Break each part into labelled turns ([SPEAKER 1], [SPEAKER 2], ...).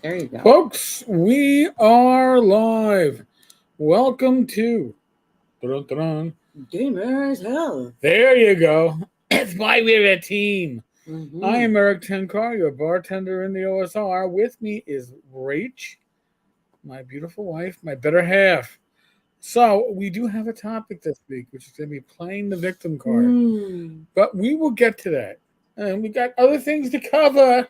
[SPEAKER 1] There you go.
[SPEAKER 2] Folks, we are live. Welcome to. Dun, dun, dun.
[SPEAKER 1] Gamers hell.
[SPEAKER 2] There you go. That's why we're a team. I
[SPEAKER 1] Mm-hmm.
[SPEAKER 2] am Eric Tenkar, your bartender in the OSR. With me is Rach, my beautiful wife, my better half. So, we do have a topic this week, which is going to be playing the victim card.
[SPEAKER 1] Mm.
[SPEAKER 2] But we will get to that. And we got other things to cover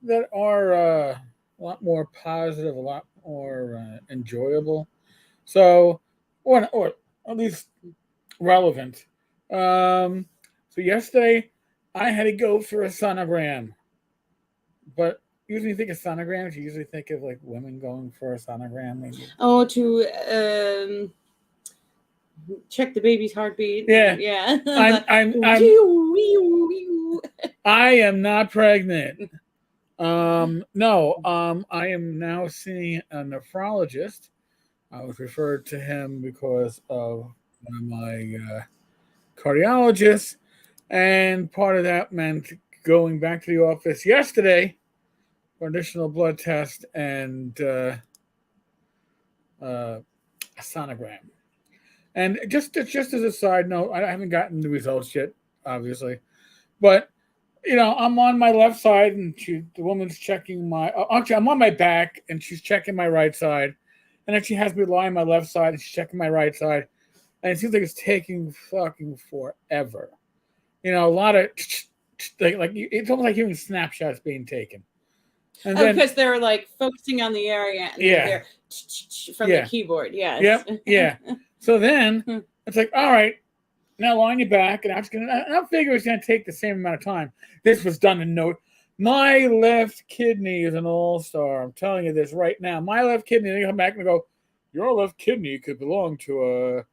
[SPEAKER 2] that are a lot more positive, a lot more enjoyable. So, or at least relevant. Um, so yesterday, I had to go for a sonogram, but usually you think of sonograms, you usually think of like women going for a sonogram. Maybe.
[SPEAKER 1] Oh, to check the baby's heartbeat.
[SPEAKER 2] Yeah,
[SPEAKER 1] Yeah.
[SPEAKER 2] I'm, I'm, I'm, I am not pregnant. No, I am now seeing a nephrologist. I was referred to him because of one of my cardiologists, and part of that meant going back to the office yesterday for additional blood test and a sonogram. And just as a side note, I haven't gotten the results yet, obviously, but I'm on my left side, and the woman's checking my. Actually, I'm on my back, and she's checking my right side, and then she has me lie on my left side, and she's checking my right side, and it seems like it's taking fucking forever. A lot of like it's almost like hearing snapshots being taken, and
[SPEAKER 1] Oh,
[SPEAKER 2] then
[SPEAKER 1] because they're like focusing on the area and then
[SPEAKER 2] yeah,
[SPEAKER 1] they're from the
[SPEAKER 2] yeah,
[SPEAKER 1] keyboard. Yes.
[SPEAKER 2] yep, yeah. So then it's like, all right, now line you back, and I figure it's gonna take the same amount of time. This was done in no. My left kidney is an all-star. I'm telling you this right now. My left kidney, they come back and go, your left kidney could belong to a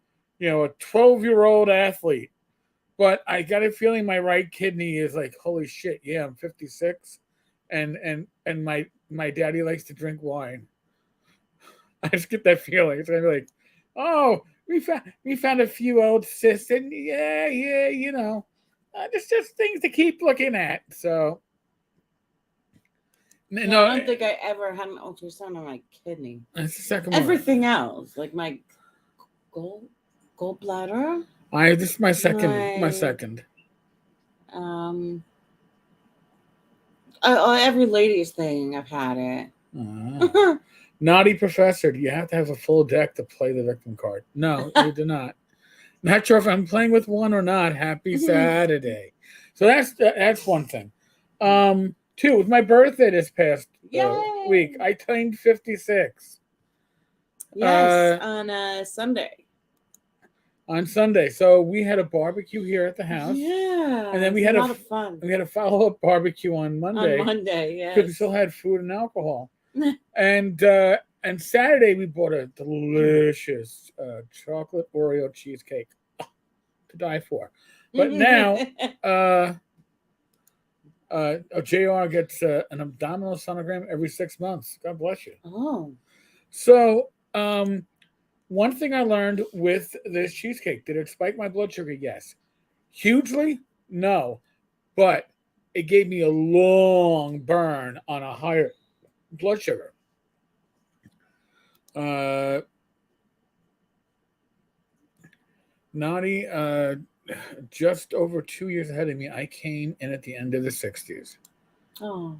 [SPEAKER 2] 12-year-old athlete. But I got a feeling my right kidney is like, holy shit, yeah, I'm 56, and my daddy likes to drink wine. I just get that feeling. It's gonna be like, oh, we found a few old cysts, and yeah, there's just things to keep looking at. So
[SPEAKER 1] Yeah, I
[SPEAKER 2] no,
[SPEAKER 1] don't think I ever had an ultrasound on my kidney.
[SPEAKER 2] it's the second one.
[SPEAKER 1] Everything else, like my gall gallbladder,
[SPEAKER 2] This is my second. My
[SPEAKER 1] my
[SPEAKER 2] second.
[SPEAKER 1] um, every ladies thing I've had it.
[SPEAKER 2] Uh, Naughty professor, do you have to have a full deck to play the victim card? No, you do not. Not sure if I'm playing with one or not. Happy Saturday. So that's one thing. Two, it was my birthday this past week.
[SPEAKER 1] Yay!
[SPEAKER 2] I turned 56.
[SPEAKER 1] Yes,
[SPEAKER 2] Uh,
[SPEAKER 1] on a Sunday.
[SPEAKER 2] on Sunday. So we had a barbecue here at the house,
[SPEAKER 1] Yeah,
[SPEAKER 2] and then we
[SPEAKER 1] it's a
[SPEAKER 2] had
[SPEAKER 1] lot of fun.
[SPEAKER 2] a follow up barbecue on
[SPEAKER 1] On
[SPEAKER 2] Monday
[SPEAKER 1] Monday,
[SPEAKER 2] because we
[SPEAKER 1] yes.
[SPEAKER 2] still had food and alcohol. And Saturday we bought a delicious chocolate Oreo cheesecake to die for. But now uh, JR gets an abdominal sonogram every 6 months. God bless you.
[SPEAKER 1] Oh,
[SPEAKER 2] So one thing I learned with this cheesecake, did it spike my blood sugar? Yes. Hugely? No. But it gave me a long burn on a higher blood sugar. Uh, Naughty, just over 2 years ahead of me. I came in at the end of the 60s.
[SPEAKER 1] oh.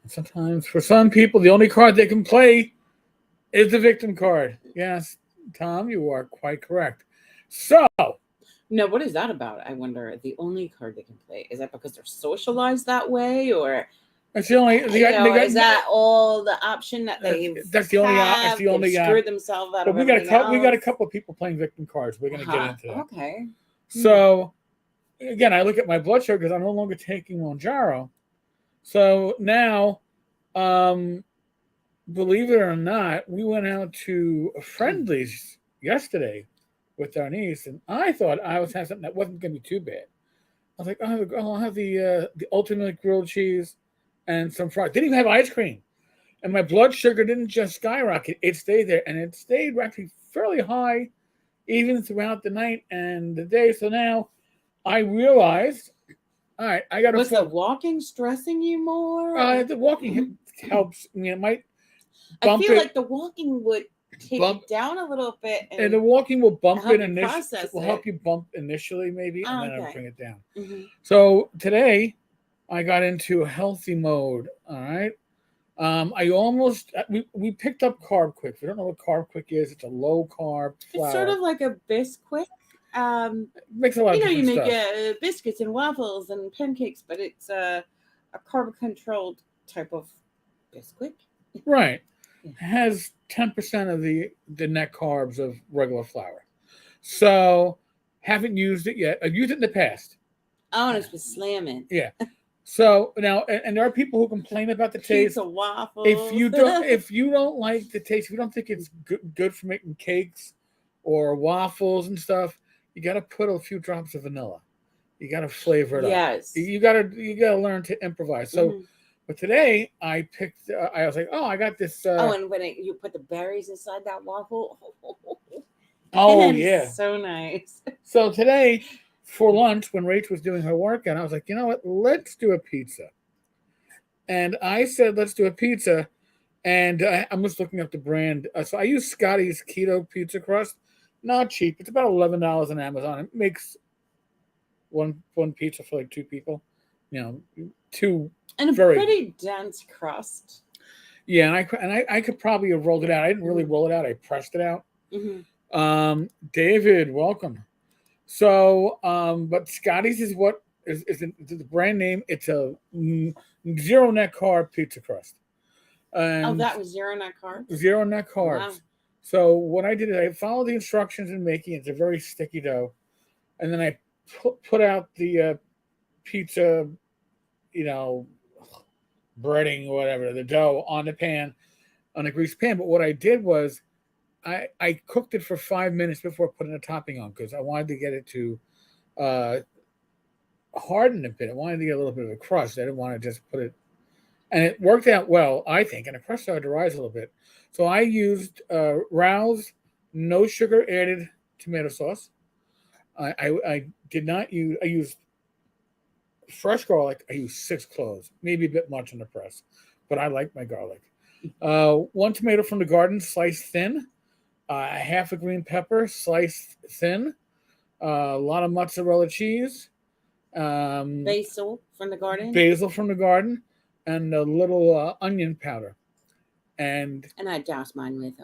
[SPEAKER 2] Sometimes, for some people, the only card they can play is the victim card. Yes, Tom, you are quite correct. So,
[SPEAKER 1] No, what is that about? I wonder. The only card they can play, is that because they're socialized that way, or
[SPEAKER 2] that's the only.
[SPEAKER 1] is that all the option that they
[SPEAKER 2] that's the only. That's
[SPEAKER 1] have?
[SPEAKER 2] the
[SPEAKER 1] They've
[SPEAKER 2] only.
[SPEAKER 1] screwed themselves out
[SPEAKER 2] But
[SPEAKER 1] of everything else.
[SPEAKER 2] we got a couple of people playing victim cards. We're going to get into that.
[SPEAKER 1] Okay.
[SPEAKER 2] So, again, I look at my blood sugar because I'm no longer taking Monjaro. So now, believe it or not, we went out to Friendly's yesterday with our niece, and I thought I was having something that wasn't going to be too bad. I was like, I'll have the ultimate grilled cheese and some fries. Didn't even have ice cream, and my blood sugar didn't just skyrocket; it stayed there, and it stayed actually fairly high, even throughout the night and the day. So now I realized, all right, I got to.
[SPEAKER 1] Was the walking stressing you more?
[SPEAKER 2] The walking helps. I mean, it might
[SPEAKER 1] I
[SPEAKER 2] bump
[SPEAKER 1] feel
[SPEAKER 2] it,
[SPEAKER 1] like the walking would take
[SPEAKER 2] bump,
[SPEAKER 1] it down a little bit
[SPEAKER 2] and the
[SPEAKER 1] and
[SPEAKER 2] walking will bump
[SPEAKER 1] help
[SPEAKER 2] it
[SPEAKER 1] you
[SPEAKER 2] initially.
[SPEAKER 1] process
[SPEAKER 2] Will
[SPEAKER 1] it.
[SPEAKER 2] help you bump initially, maybe, and
[SPEAKER 1] Oh,
[SPEAKER 2] then it'll
[SPEAKER 1] okay.
[SPEAKER 2] bring it down.
[SPEAKER 1] Mm-hmm.
[SPEAKER 2] So today, I got into healthy mode. All right. I almost we picked up Carb Quick. If you don't know what Carb Quick is, it's a low carb
[SPEAKER 1] It's sort
[SPEAKER 2] flour.
[SPEAKER 1] of like a Bisquick.
[SPEAKER 2] It makes a lot of
[SPEAKER 1] You
[SPEAKER 2] different
[SPEAKER 1] make
[SPEAKER 2] stuff.
[SPEAKER 1] biscuits and waffles and pancakes, but it's a carb controlled type of Bisquick.
[SPEAKER 2] Right.
[SPEAKER 1] Yeah.
[SPEAKER 2] It has 10% of the net carbs of regular flour. So haven't used it yet. I've used it in the past.
[SPEAKER 1] Oh, and it's been slamming.
[SPEAKER 2] Yeah. So now, and there are people who complain about the taste.
[SPEAKER 1] Pizza waffles.
[SPEAKER 2] If you don't like the taste, if you don't think it's good for making cakes or waffles and stuff, you got to put a few drops of vanilla. You got to flavor it up.
[SPEAKER 1] Yes.
[SPEAKER 2] You got to learn to improvise. So, but today I picked. I was like, oh, I got this.
[SPEAKER 1] And when you put the berries inside that waffle.
[SPEAKER 2] Oh yeah,
[SPEAKER 1] so nice.
[SPEAKER 2] So today for lunch, when Rach was doing her workout, I was like, you know what? Let's do a pizza. And I said, let's do a pizza. And I'm just looking up the brand. So I use Scotty's Keto Pizza Crust. Not cheap. It's about $11 on Amazon. It makes one pizza for like 2 people. You know, 2
[SPEAKER 1] and a pretty dense crust.
[SPEAKER 2] Yeah, and I could probably have rolled it out. I didn't really roll it out. I pressed it out.
[SPEAKER 1] Mm-hmm.
[SPEAKER 2] David, welcome. So, but Scotty's is what is the brand name. It's a 0 net carb pizza crust. And
[SPEAKER 1] that was 0 net carbs?
[SPEAKER 2] 0 net carbs. Wow. So what I did is I followed the instructions in making it. It's a very sticky dough. And then I put out the pizza, breading or whatever, the dough on the pan, on a greased pan. But what I did was I cooked it for 5 minutes before putting the topping on because I wanted to get it to harden a bit. I wanted to get a little bit of a crust. I didn't want to just put it. And it worked out well, I think. And the crust started to rise a little bit. So I used Rao's no sugar added tomato sauce. I did not use. I used fresh garlic. I used 6 cloves, maybe a bit much on the press, but I like my garlic. 1 tomato from the garden, sliced thin. Half a green pepper, sliced thin. A lot of mozzarella cheese.
[SPEAKER 1] Basil from the garden.
[SPEAKER 2] Basil from the garden, and a little onion powder. And
[SPEAKER 1] I doused mine with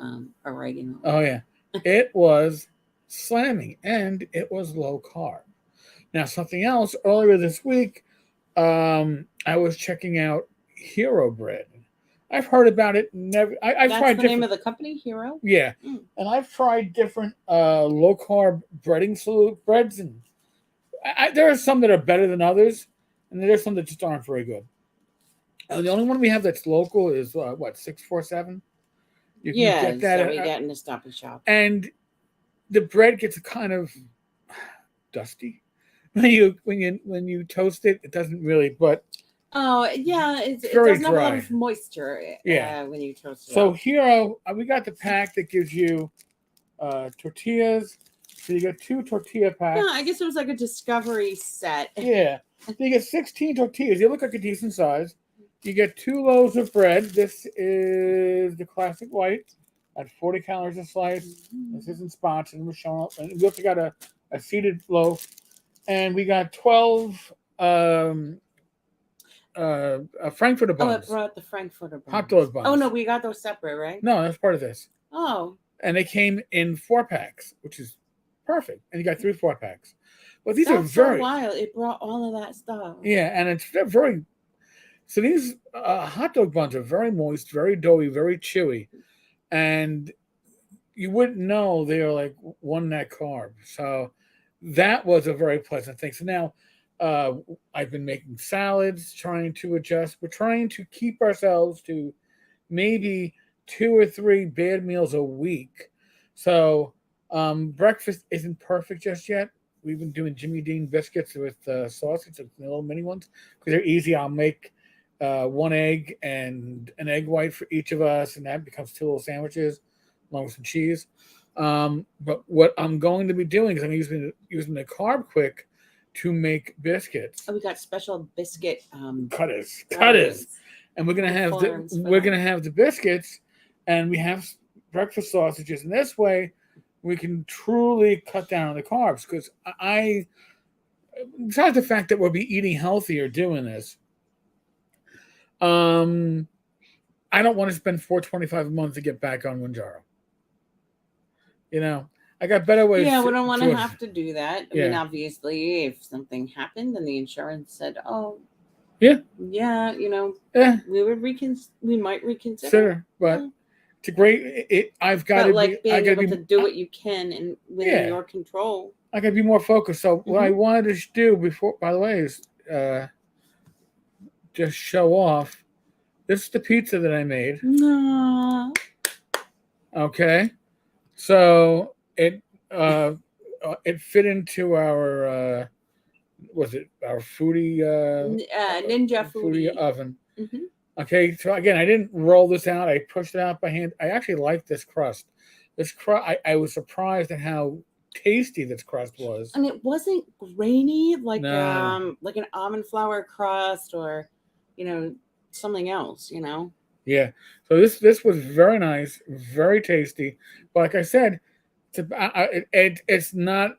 [SPEAKER 1] oregano.
[SPEAKER 2] Oh yeah, it was slamming, and it was low carb. Now something else. Earlier this week, I was checking out Hero Bread. I've heard about it. Never. I've tried
[SPEAKER 1] the name of the company, Hero.
[SPEAKER 2] Yeah, and I've tried different low carb breading breads, and there are some that are better than others, and there's some that just aren't very good. The only one we have that's local is 647.
[SPEAKER 1] You can get that. So we get in the Stop and Shop,
[SPEAKER 2] and the bread gets kind of dusty when you toast it. It doesn't really, but.
[SPEAKER 1] Oh yeah, it
[SPEAKER 2] very
[SPEAKER 1] doesn't have a lot of moisture. When you toast it.
[SPEAKER 2] So Hero, we got the pack that gives you tortillas. So you get 2 tortilla packs.
[SPEAKER 1] Yeah, I guess it was like a discovery set.
[SPEAKER 2] Yeah, so you get 16 tortillas. They look like a decent size. You get 2 loaves of bread. This is the classic white at 40 calories a slice. Mm-hmm. This isn't sponsored. We're showing up, and we also got a seeded loaf, and we got 12. Frankfurter buns.
[SPEAKER 1] Oh, it brought the Frankfurter buns.
[SPEAKER 2] Hot dog buns.
[SPEAKER 1] Oh no, we got those separate, right?
[SPEAKER 2] No, that's part of this.
[SPEAKER 1] Oh.
[SPEAKER 2] And they came in 4 packs, which is perfect. And you got 3 4-packs. But these are very
[SPEAKER 1] wild. It brought all of that stuff.
[SPEAKER 2] Yeah, and it's very. So these hot dog buns are very moist, very doughy, very chewy, and you wouldn't know they are like 1 net carb. So that was a very pleasant thing. So now. I've been making salads, trying to adjust. We're trying to keep ourselves to maybe 2 or 3 bad meals a week. So breakfast isn't perfect just yet. We've been doing Jimmy Dean biscuits with sausage, the little mini ones, because they're easy. I'll make 1 egg and an egg white for each of us, and that becomes 2 little sandwiches along with some cheese. But what I'm going to be doing is I'm using the Carb Quick to make biscuits.
[SPEAKER 1] Oh, we got special biscuit
[SPEAKER 2] cutters. and we're gonna
[SPEAKER 1] The
[SPEAKER 2] have
[SPEAKER 1] farms for
[SPEAKER 2] we're
[SPEAKER 1] them.
[SPEAKER 2] gonna have the biscuits, and we have breakfast sausages, and this way we can truly cut down on the carbs. Because besides the fact that we'll be eating healthier doing this, I don't want to spend $425 a month to get back on Manjaro. You know, I got better ways.
[SPEAKER 1] Yeah, we don't want to have to do that. I mean,
[SPEAKER 2] Yeah.
[SPEAKER 1] obviously, if something happened and the insurance said, "Oh,
[SPEAKER 2] Yeah.
[SPEAKER 1] yeah, you know,
[SPEAKER 2] Yeah,
[SPEAKER 1] we might reconsider."
[SPEAKER 2] consider, but
[SPEAKER 1] Yeah.
[SPEAKER 2] it's a great. I've got
[SPEAKER 1] But
[SPEAKER 2] to
[SPEAKER 1] like
[SPEAKER 2] be. I
[SPEAKER 1] being
[SPEAKER 2] got to
[SPEAKER 1] able
[SPEAKER 2] be.
[SPEAKER 1] to do what you can and within
[SPEAKER 2] Yeah.
[SPEAKER 1] your control.
[SPEAKER 2] I got to be more focused. So what I
[SPEAKER 1] Mhm.
[SPEAKER 2] wanted to do before, by the way, is just show off. This is the pizza that I made.
[SPEAKER 1] No.
[SPEAKER 2] Okay, so it fit into our was it our foodie
[SPEAKER 1] Ninja
[SPEAKER 2] foodie
[SPEAKER 1] foodie.
[SPEAKER 2] oven.
[SPEAKER 1] Hmm.
[SPEAKER 2] Okay, so again, I didn't roll this out. I pushed it out by hand. I actually like this crust. This crust, I was surprised at how tasty this crust was.
[SPEAKER 1] And it wasn't grainy
[SPEAKER 2] No.
[SPEAKER 1] like an almond flour crust or, you know, something else. You know.
[SPEAKER 2] Yeah. So this was very nice, very tasty. But like I said, it's not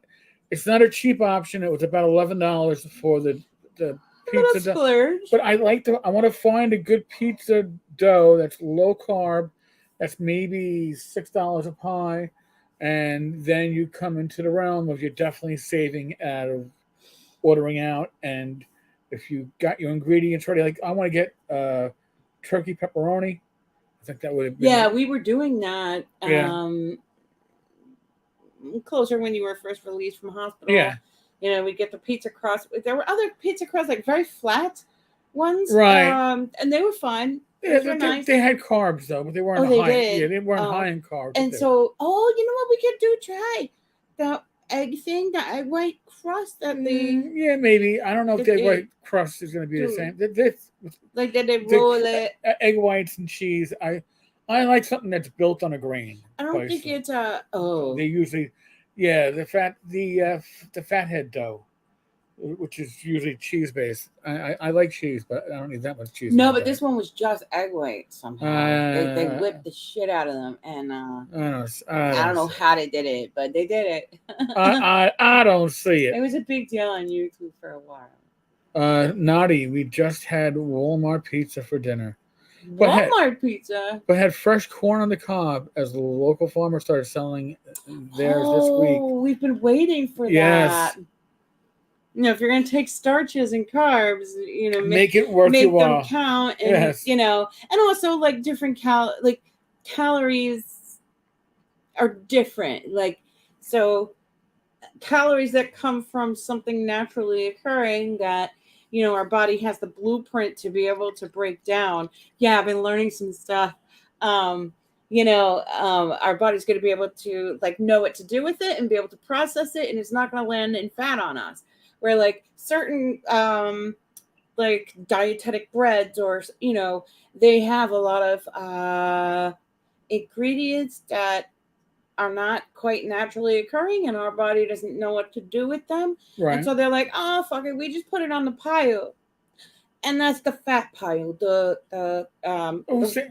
[SPEAKER 2] a cheap option. It was about $11 for the pizza dough.
[SPEAKER 1] Splurge.
[SPEAKER 2] But I want to find a good pizza dough that's low carb, that's maybe $6 a pie, and then you come into the realm of you're definitely saving out of ordering out. And if you got your ingredients ready, like I want to get turkey pepperoni. I think that would have been
[SPEAKER 1] Yeah, we were doing that.
[SPEAKER 2] Yeah.
[SPEAKER 1] Closer when you were first released from hospital.
[SPEAKER 2] Yeah.
[SPEAKER 1] You know, we get the pizza crust. There were other pizza crusts, like very flat ones.
[SPEAKER 2] Right.
[SPEAKER 1] And they were fun.
[SPEAKER 2] Yeah,
[SPEAKER 1] Those were nice.
[SPEAKER 2] they had carbs though, but they weren't
[SPEAKER 1] Oh, they
[SPEAKER 2] high.
[SPEAKER 1] did.
[SPEAKER 2] Yeah, they weren't high in carbs.
[SPEAKER 1] And so, you know what we could do? Try the egg thing, the egg white crust that they
[SPEAKER 2] yeah, maybe. I don't know if
[SPEAKER 1] Did
[SPEAKER 2] the
[SPEAKER 1] they
[SPEAKER 2] white crust is going to be the
[SPEAKER 1] do?
[SPEAKER 2] same.
[SPEAKER 1] Like did they roll it?
[SPEAKER 2] Egg whites and cheese. I like something that's built on a grain.
[SPEAKER 1] I don't think it's
[SPEAKER 2] They usually, the fathead dough, which is usually cheese based. I like cheese, but I don't need that much cheese.
[SPEAKER 1] No, but this one was just egg white somehow. They whipped the shit out of them, and I don't know how they did it, but they did it.
[SPEAKER 2] I don't see it.
[SPEAKER 1] It was a big deal on YouTube for a while.
[SPEAKER 2] Naughty, we just had Walmart pizza for dinner.
[SPEAKER 1] Walmart pizza?
[SPEAKER 2] But had fresh corn on the cob as the local farmer started selling theirs this week.
[SPEAKER 1] Oh, we've been waiting for that. You know, if you're going to take starches and carbs, you know,
[SPEAKER 2] make it worth your while.
[SPEAKER 1] Make them count, and you know, and also like different calories are different. Like, so calories that come from something naturally occurring that, you know, our body has the blueprint to be able to break down. Yeah, I've been learning some stuff. You know, our body's going to be able to like know what to do with it and be able to process it, and it's not going to land in fat on us. Where like certain like dietetic breads, or you know, they have a lot of ingredients that are not quite naturally occurring, and our body doesn't know what to do with them.
[SPEAKER 2] Right.
[SPEAKER 1] And so they're like, oh fuck it, we just put it on the pile. And that's the fat pile, the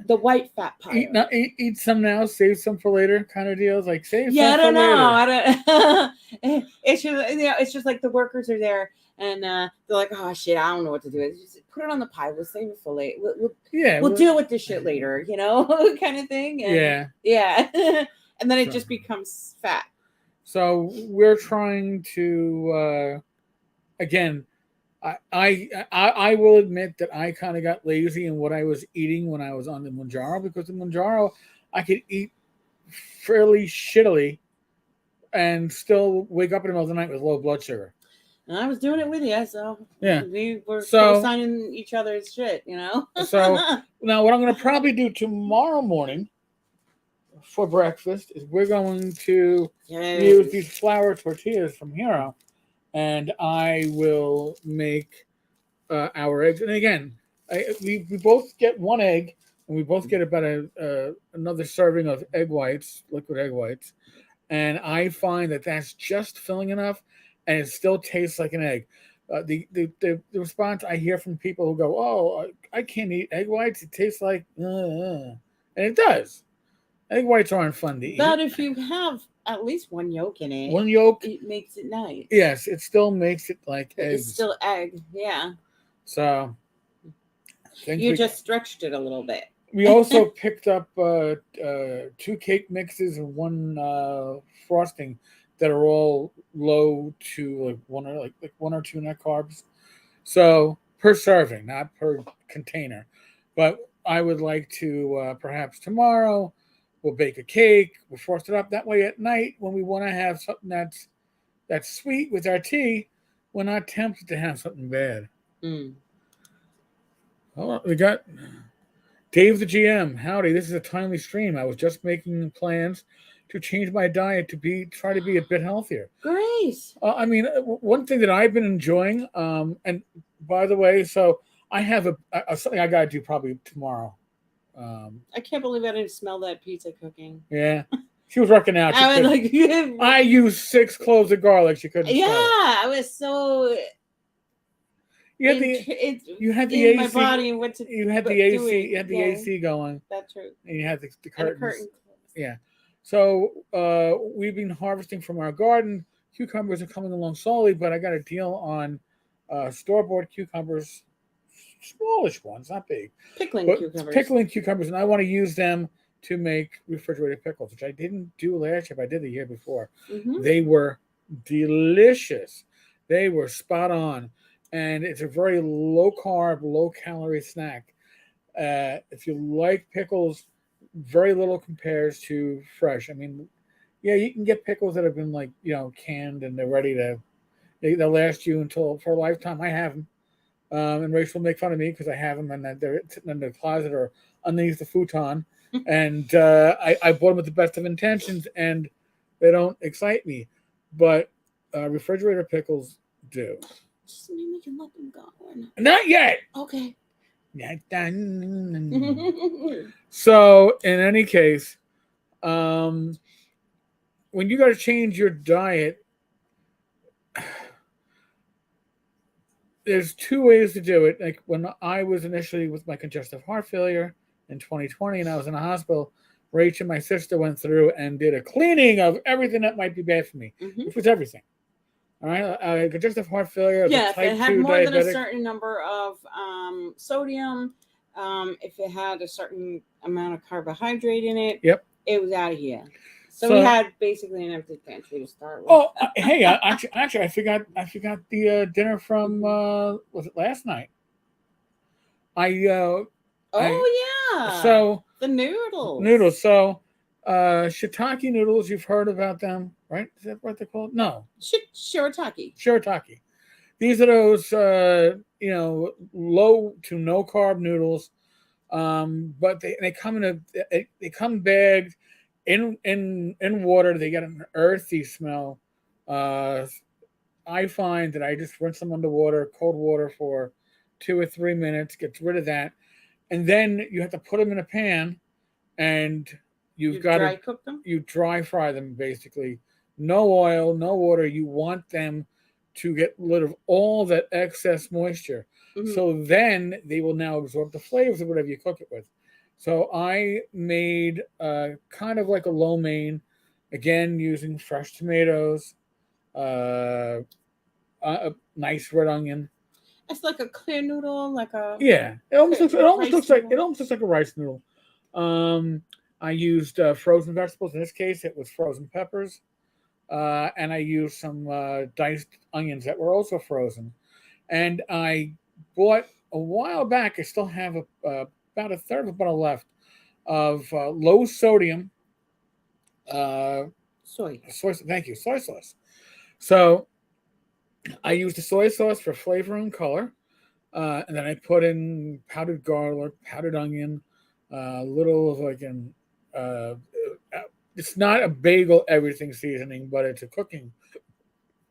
[SPEAKER 1] white fat pile.
[SPEAKER 2] Eat some now, save some for later, kind of deals. Like save.
[SPEAKER 1] Yeah,
[SPEAKER 2] some
[SPEAKER 1] I don't. It's just, you know, it's just like the workers are there, and they're like, oh shit, I don't know what to do. Just put it on the pile. We'll save it for later. We'll deal with this shit later, you know, kind of thing. And, yeah. And then it just becomes fat.
[SPEAKER 2] So we're trying to again. I will admit that I kind of got lazy in what I was eating when I was on the Manjaro, because the Manjaro I could eat fairly shittily and still wake up in the middle of the night with low blood sugar.
[SPEAKER 1] And I was doing it with you, so
[SPEAKER 2] yeah,
[SPEAKER 1] we were co-signing each other's shit, you know.
[SPEAKER 2] So now what I'm going to probably do tomorrow morning for breakfast is we're going to use these flour tortillas from Hero. And I will make our eggs. And again, we both get one egg, and we both get about another serving of egg whites, liquid egg whites. And I find that that's just filling enough, and it still tastes like an egg. The response I hear from people who go, "Oh, I can't eat egg whites. It tastes like," and it does. Egg whites aren't fun to eat.
[SPEAKER 1] But if you have at least one yolk in it,
[SPEAKER 2] One yolk,
[SPEAKER 1] it makes it nice.
[SPEAKER 2] yes, it still makes it like eggs.
[SPEAKER 1] It's still egg, yeah.
[SPEAKER 2] So
[SPEAKER 1] You just stretched it a little bit.
[SPEAKER 2] We also picked up 2 cake mixes and 1 frosting that are all low to like 1 or 2 net carbs. So per serving, not per container. But I would like to perhaps tomorrow we'll bake a cake, we'll frost it up. That way at night when we want to have something that's sweet with our tea, we're not tempted to have something bad.
[SPEAKER 1] Mm.
[SPEAKER 2] Oh, we got Dave the GM. Howdy, this is a timely stream. I was just making plans to change my diet to try to be a bit healthier.
[SPEAKER 1] Great.
[SPEAKER 2] I mean, one thing that I've been enjoying, and by the way, so I have something I got to do probably tomorrow.
[SPEAKER 1] I can't believe I didn't smell that pizza cooking.
[SPEAKER 2] Yeah, she was working out.
[SPEAKER 1] I was like,
[SPEAKER 2] I used 6 cloves of garlic. She couldn't.
[SPEAKER 1] Yeah,
[SPEAKER 2] smell it.
[SPEAKER 1] I was so.
[SPEAKER 2] You had the AC.
[SPEAKER 1] My body and went to.
[SPEAKER 2] You had the AC. You had the AC going.
[SPEAKER 1] That's true.
[SPEAKER 2] And you had the curtains.
[SPEAKER 1] Yeah.
[SPEAKER 2] So we've been harvesting from our garden. Cucumbers are coming along slowly, but I got a deal on store-bought cucumbers, smallish ones, not big. Pickling cucumbers, and I want to use them to make refrigerated pickles, which I didn't do last year, but I did the year before.
[SPEAKER 1] Mm-hmm.
[SPEAKER 2] They were delicious. They were spot on. And it's a very low-carb, low-calorie snack. If you like pickles, very little compares to fresh. I mean, yeah, you can get pickles that have been canned and they're ready to. They'll last you for a lifetime. I have them, and Rach will make fun of me because I have them and they're sitting in the closet or underneath the futon. And I bought them with the best of intentions, and they don't excite me. But refrigerator pickles do.
[SPEAKER 1] Just maybe we can let them go.
[SPEAKER 2] Not yet.
[SPEAKER 1] Okay.
[SPEAKER 2] So, in any case, when you got to change your diet, there's 2 ways to do it. Like when I was initially with my congestive heart failure in 2020 and I was in a hospital, Rach and my sister went through and did a cleaning of everything that might be bad for me, which was everything. All right, congestive heart failure.
[SPEAKER 1] Yeah, if it had more
[SPEAKER 2] diabetic.
[SPEAKER 1] than a certain number of sodium, if it had a certain amount of carbohydrate in it, it was out of here. So we had basically an empty pantry to start with.
[SPEAKER 2] Oh, hey, actually, I forgot the dinner from was it last night?
[SPEAKER 1] Yeah.
[SPEAKER 2] So
[SPEAKER 1] the noodles.
[SPEAKER 2] So shiitake noodles, you've heard about them, right? Is that what they're called? No.
[SPEAKER 1] Shirataki.
[SPEAKER 2] These are those low to no carb noodles. But they come bagged in water. They get an earthy smell. I find that I just rinse them underwater, cold water for 2 or 3 minutes, gets rid of that. And then you have to put them in a pan and you've got to
[SPEAKER 1] cook them?
[SPEAKER 2] You dry fry them basically. No oil, no water. You want them to get rid of all that excess moisture. Mm-hmm. So then they will now absorb the flavors of whatever you cook it with. So I made kind of like a lo mein, again using fresh tomatoes, a nice red onion.
[SPEAKER 1] It's like a clear noodle, like a
[SPEAKER 2] It almost looks like a rice noodle. I used frozen vegetables. In this case, it was frozen peppers, and I used some diced onions that were also frozen. And I bought a while back. I still have about a third of a bottle left of low sodium soy. Thank you, soy sauce. So I used the soy sauce for flavor and color, and then I put in powdered garlic, powdered onion, a little of like an. It's not a bagel everything seasoning, but it's a cooking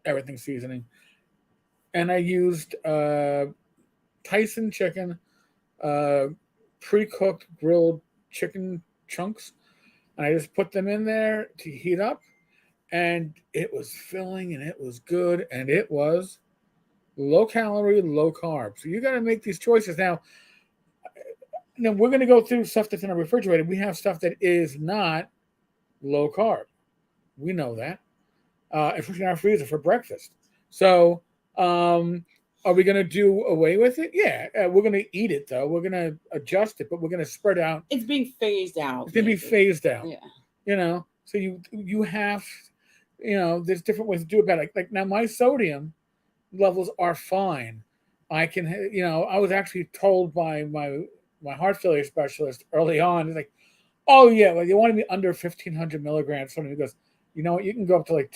[SPEAKER 2] everything seasoning. And I used Tyson chicken, pre-cooked grilled chicken chunks, and I just put them in there to heat up, and it was filling and it was good and it was low calorie, low carb. So you got to make these choices now. Now we're going to go through stuff that's in our refrigerator. We have stuff that is not low carb. We know that. It's in our freezer for breakfast. So, are we going to do away with it? Yeah, we're going to eat it though. We're going to adjust it, but we're going to spread out.
[SPEAKER 1] It's being phased out.
[SPEAKER 2] It's going to be phased out.
[SPEAKER 1] Yeah.
[SPEAKER 2] So you have, there's different ways to do it. Like now, my sodium levels are fine. I can, I was actually told by my heart failure specialist early on. He's like, oh yeah, well, you want to be under 1,500 milligrams. Something. He goes, you know what, you can go up to like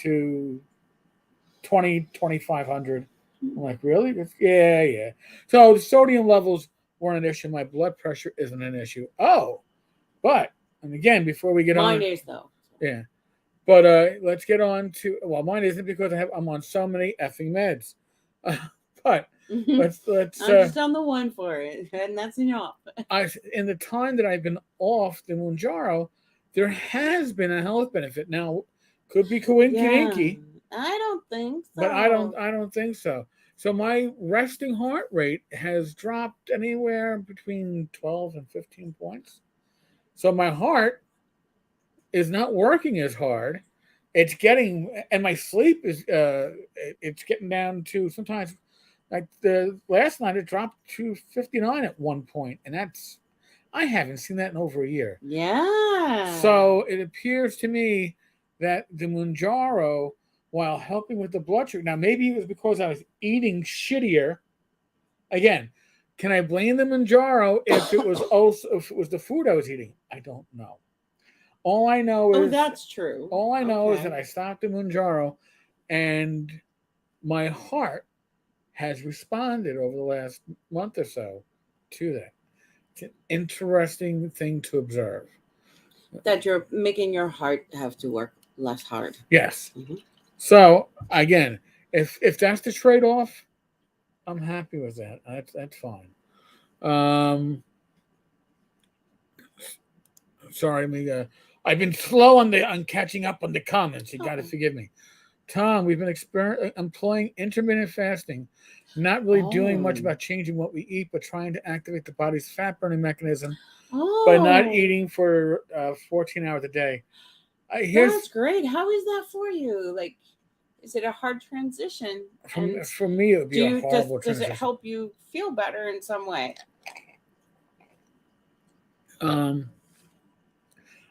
[SPEAKER 2] 2,500. I'm like, really? Yeah. So the sodium levels weren't an issue. My blood pressure isn't an issue. And again, before we get
[SPEAKER 1] mine
[SPEAKER 2] on.
[SPEAKER 1] Mine is though.
[SPEAKER 2] Yeah. But let's get on to, well, mine isn't because I'm on so many effing meds. But let's
[SPEAKER 1] I'm just on the one for it, and that's enough.
[SPEAKER 2] In the time that I've been off the Mounjaro, there has been a health benefit. Now, could be coinky-dinky.
[SPEAKER 1] I don't think so.
[SPEAKER 2] But I don't think so. So my resting heart rate has dropped anywhere between 12 and 15 points. So my heart is not working as hard. It's getting, and my sleep is, it's getting down to sometimes, like the last night it dropped to 59 at one point, and I haven't seen that in over a year.
[SPEAKER 1] Yeah.
[SPEAKER 2] So it appears to me that the Mounjaro, while helping with the blood sugar, now maybe it was because I was eating shittier. Again, can I blame the Mounjaro if it was the food I was eating? I don't know. All I know is
[SPEAKER 1] that's true.
[SPEAKER 2] All I know is that I stopped the Mounjaro, and my heart has responded over the last month or so to that. It's an interesting thing to observe.
[SPEAKER 1] That you're making your heart have to work less hard.
[SPEAKER 2] Yes. Mm-hmm. So again, if that's the trade-off, I'm happy with that. That's fine. Sorry, I've been slow on catching up on the comments. You got to forgive me. Tom, we've been employing intermittent fasting, not really doing much about changing what we eat, but trying to activate the body's fat burning mechanism by not eating for 14 hours a day.
[SPEAKER 1] That's great. How is that for you? Like, is it a hard transition?
[SPEAKER 2] For me, it would be a horrible transition.
[SPEAKER 1] Does it help you feel better in some way?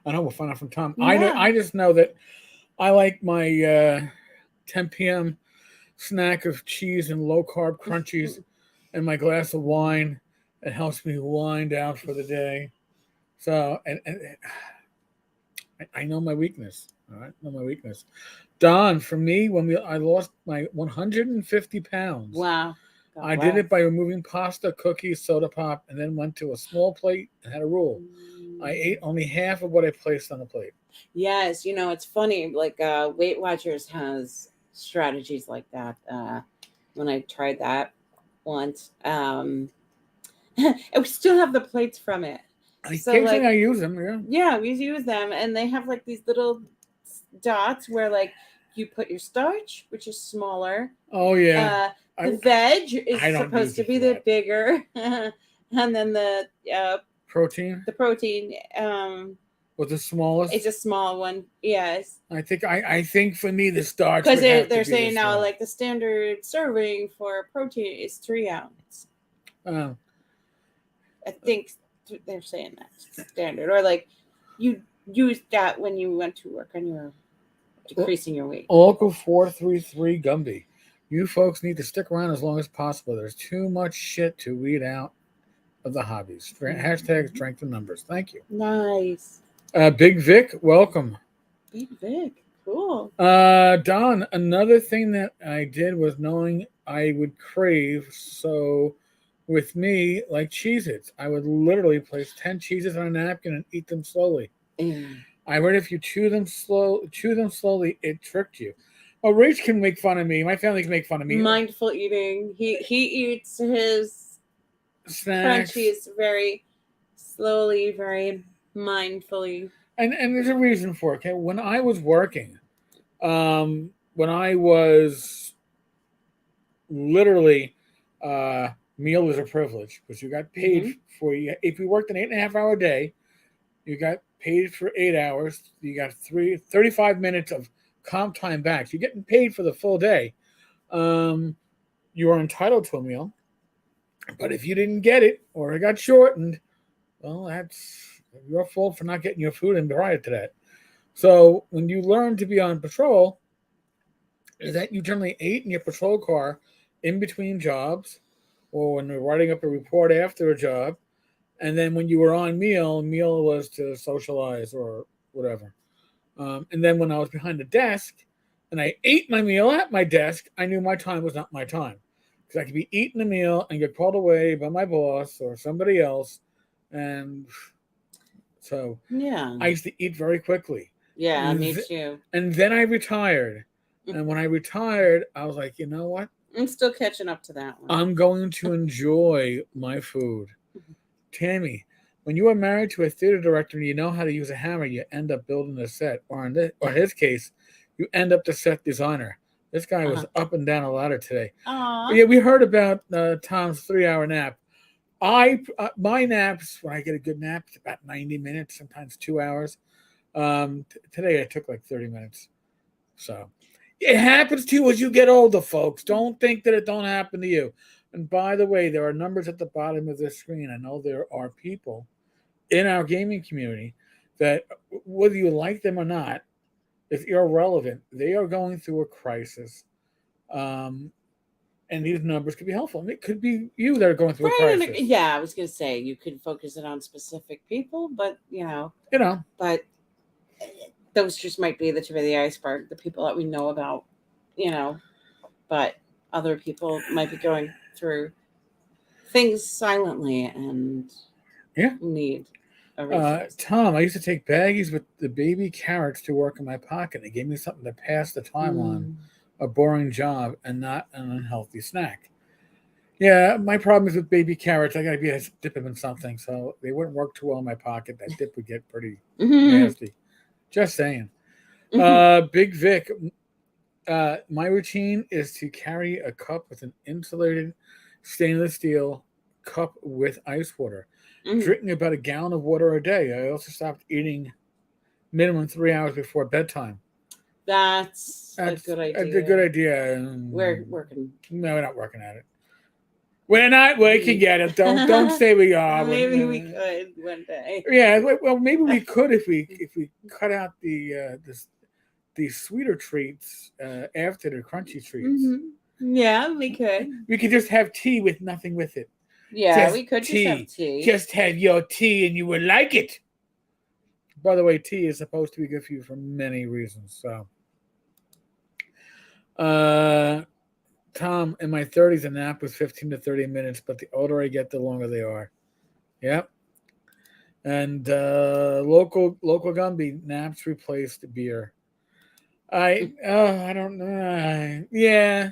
[SPEAKER 2] I know we'll find out from Tom. Yeah. I just know that I like my 10 p.m. snack of cheese and low carb crunchies and my glass of wine. It helps me wind down for the day. So, and I know my weakness. All right, I know my weakness. Don, for me, I lost my 150 pounds.
[SPEAKER 1] Wow.
[SPEAKER 2] I did it by removing pasta, cookies, soda pop, and then went to a small plate and had a rule. I ate only half of what I placed on the plate.
[SPEAKER 1] Yes, it's funny. Like Weight Watchers has strategies like that. When I tried that once, I still have the plates from it.
[SPEAKER 2] Occasionally I use them.
[SPEAKER 1] Yeah, we use them, and they have like these little dots where like you put your starch, which is smaller.
[SPEAKER 2] Oh yeah.
[SPEAKER 1] The veg is supposed to be the bigger, and then the
[SPEAKER 2] protein.
[SPEAKER 1] The protein
[SPEAKER 2] was the smallest.
[SPEAKER 1] It's a small one. Yes.
[SPEAKER 2] I think for me the starch,
[SPEAKER 1] because they're saying now like the standard serving for protein is 3 ounces. I think they're saying that's standard, or like you used that when you went to work and you were decreasing your weight.
[SPEAKER 2] Local 433 Gumby. You folks need to stick around as long as possible. There's too much shit to weed out of the hobbies. Hashtag strength in numbers. Thank you.
[SPEAKER 1] Nice.
[SPEAKER 2] Big Vic, welcome.
[SPEAKER 1] Big Vic, cool.
[SPEAKER 2] Don, another thing that I did was knowing I would crave. So with me, like Cheez-Its, I would literally place 10 Cheez-Its on a napkin and eat them slowly. I read if you chew them slowly, it tricked you. Oh, Rach can make fun of me. My family can make fun of me.
[SPEAKER 1] Mindful eating. He eats his
[SPEAKER 2] snacks,
[SPEAKER 1] crunchies very slowly, very mindfully.
[SPEAKER 2] And there's a reason for it. Okay, when I was working, when I was literally, meal is a privilege because you got paid
[SPEAKER 1] Mhm.
[SPEAKER 2] for you. If you worked an 8.5 hour day, you got paid for 8 hours. You got 35 minutes of comp time back. So you're getting paid for the full day. Um, you are entitled to a meal, but if you didn't get it or it got shortened, well, that's your fault for not getting your food in prior to that. So when you learn to be on patrol, is that you generally ate in your patrol car in between jobs, or when you're writing up a report after a job, and then when you were on meal was to socialize or whatever. And then when I was behind the desk and I ate my meal at my desk, I knew my time was not my time because I could be eating a meal and get called away by my boss or somebody else, and so
[SPEAKER 1] Yeah.
[SPEAKER 2] I used to eat very quickly.
[SPEAKER 1] Yeah,
[SPEAKER 2] And,
[SPEAKER 1] me too.
[SPEAKER 2] and then I retired. And when I retired, I was like, you know what?
[SPEAKER 1] I'm still catching up to that one.
[SPEAKER 2] I'm going to enjoy my food. Tammy, when you are married to a theater director and you know how to use a hammer, you end up building a set. Or in his case, you end up the set designer. This guy was up and down a ladder today.
[SPEAKER 1] Aw.
[SPEAKER 2] Yeah, we heard about Tom's 3 hour nap. My naps, when I get a good nap, it's about 90 minutes, sometimes 2 hours. Today I took like 30 minutes. So it happens to you as you get older, folks. Don't think that it don't happen to you. And by the way, there are numbers at the bottom of this screen. I know there are people in our gaming community that, whether you like them or not, it's irrelevant. They are going through a crisis. And these numbers could be helpful. And it could be you that are going through a crisis.
[SPEAKER 1] Yeah, I was gonna say you could focus it on specific people, but but those just might be the tip of the iceberg, the people that we know about, but other people might be going through things silently and need a resource.
[SPEAKER 2] Tom, I used to take baggies with the baby carrots to work in my pocket. They gave me something to pass the time on, a boring job and not an unhealthy snack. Yeah, my problem is with baby carrots. I gotta dip them in something, so they wouldn't work too well in my pocket. That dip would get pretty nasty. Just saying. Big Vic, my routine is to carry a cup with an insulated stainless steel cup with ice water. Drinking about a gallon of water a day. I also stopped eating minimum 3 hours before bedtime.
[SPEAKER 1] That's a good idea.
[SPEAKER 2] That's a good idea.
[SPEAKER 1] We're working.
[SPEAKER 2] No, we're not working at it. We're not working at it. Don't say we are.
[SPEAKER 1] Maybe we could one day.
[SPEAKER 2] Yeah, well, maybe we could if we cut out the sweeter treats after the crunchy treats.
[SPEAKER 1] Yeah, we could.
[SPEAKER 2] We could just have tea with nothing with it.
[SPEAKER 1] Yeah, we could just have tea.
[SPEAKER 2] Just have your tea and you would like it. By the way, tea is supposed to be good for you for many reasons. So, Tom, in my 30s, a nap was 15 to 30 minutes, but the older I get, the longer they are. Yep. And local Gumby, naps replaced beer. I don't know. Yeah.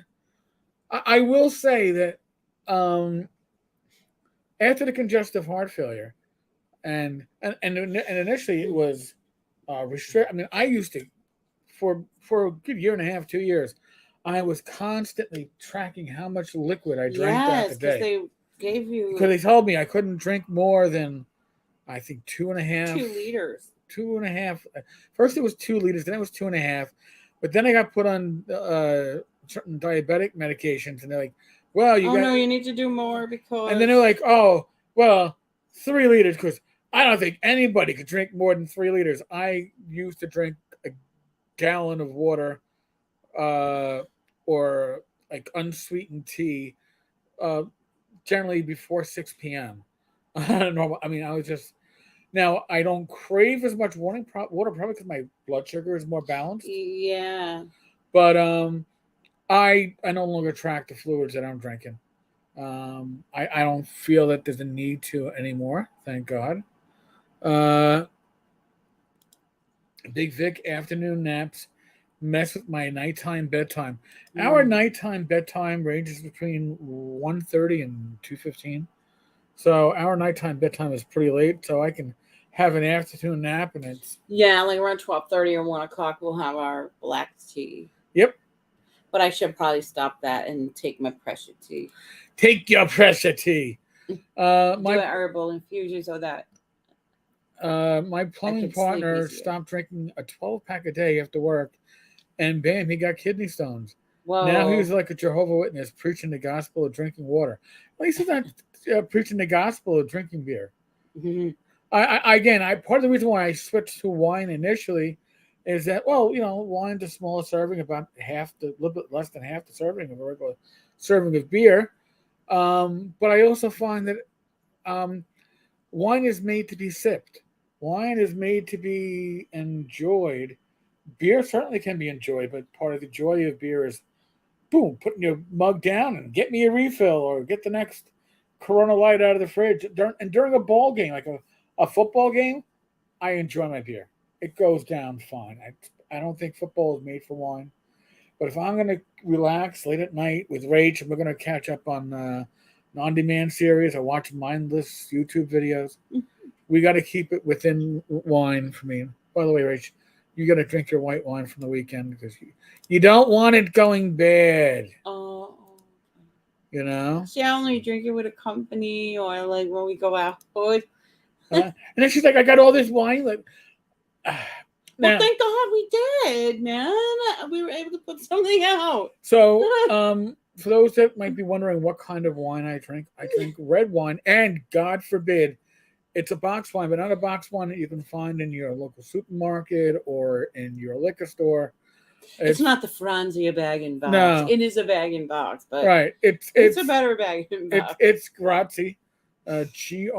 [SPEAKER 2] I will say that after the congestive heart failure, and initially it was restrict. I mean, I used to for a good year and a half, 2 years, I was constantly tracking how much liquid I drank throughout the day.
[SPEAKER 1] They gave you,
[SPEAKER 2] because they told me I couldn't drink more than, I think, 2.5
[SPEAKER 1] liters.
[SPEAKER 2] 2.5. First it was 2 liters, then it was 2.5. But then I got put on certain diabetic medications, and they're like, "Well, you
[SPEAKER 1] need to do more because."
[SPEAKER 2] And then they're like, "Oh, well, 3 liters," because I don't think anybody could drink more than 3 liters. I used to drink a gallon of water, or like unsweetened tea, generally before 6 p.m. Normal. I mean, I was just. Now, I don't crave as much water probably because my blood sugar is more balanced.
[SPEAKER 1] Yeah.
[SPEAKER 2] But I no longer track the fluids that I'm drinking. I don't feel that there's a need to anymore. Thank God. Big Vic, afternoon naps mess with my nighttime bedtime. Our nighttime bedtime ranges between 1:30 and 2:15. So our nighttime bedtime is pretty late, so I can have an afternoon nap, and it's
[SPEAKER 1] like around 12:30 or 1 o'clock. We'll have our black tea.
[SPEAKER 2] Yep.
[SPEAKER 1] But I should probably stop that and take my pressure tea.
[SPEAKER 2] Take your pressure tea.
[SPEAKER 1] Do an
[SPEAKER 2] My
[SPEAKER 1] herbal infusion so that
[SPEAKER 2] my
[SPEAKER 1] I
[SPEAKER 2] plumbing
[SPEAKER 1] can sleep
[SPEAKER 2] partner
[SPEAKER 1] easier.
[SPEAKER 2] stopped drinking a 12-pack a day after work, and bam, he got kidney stones. Now
[SPEAKER 1] Whoa.
[SPEAKER 2] he's like a Jehovah Witness preaching the gospel of drinking water. At least he's not preaching the gospel of drinking beer.
[SPEAKER 1] Mhm.
[SPEAKER 2] I part of the reason why I switched to wine initially is that, well, wine's a small serving, about a little bit less than half the serving of a regular serving of beer. But I also find that um, wine is made to be sipped. Wine is made to be enjoyed. Beer certainly can be enjoyed, but part of the joy of beer is, boom, putting your mug down and get me a refill or get the next Corona Light out of the fridge. During a ball game, like a football game, I enjoy my beer. It goes down fine. I don't think football is made for wine. But if I'm going to relax late at night with Rach and we're going to catch up on on-demand series or watch mindless YouTube videos, we got to keep it within wine for me. By the way, Rach, you got to drink your white wine from the weekend because you don't want it going bad.
[SPEAKER 1] Oh.
[SPEAKER 2] You know?
[SPEAKER 1] See, I only drink it with a company or like when we go out.
[SPEAKER 2] And then she's like, I got all this wine. Like,
[SPEAKER 1] Well, thank God we did, man. We were able to put something out.
[SPEAKER 2] So, for those that might be wondering what kind of wine I drink red wine, and God forbid, it's a box wine, but not a box wine that you can find in your local supermarket or in your liquor store.
[SPEAKER 1] It's not the Franzia bag and box.
[SPEAKER 2] No.
[SPEAKER 1] It is a bag and box, but
[SPEAKER 2] right.
[SPEAKER 1] It's a better bag and box.
[SPEAKER 2] It's Grazi, Gratsi.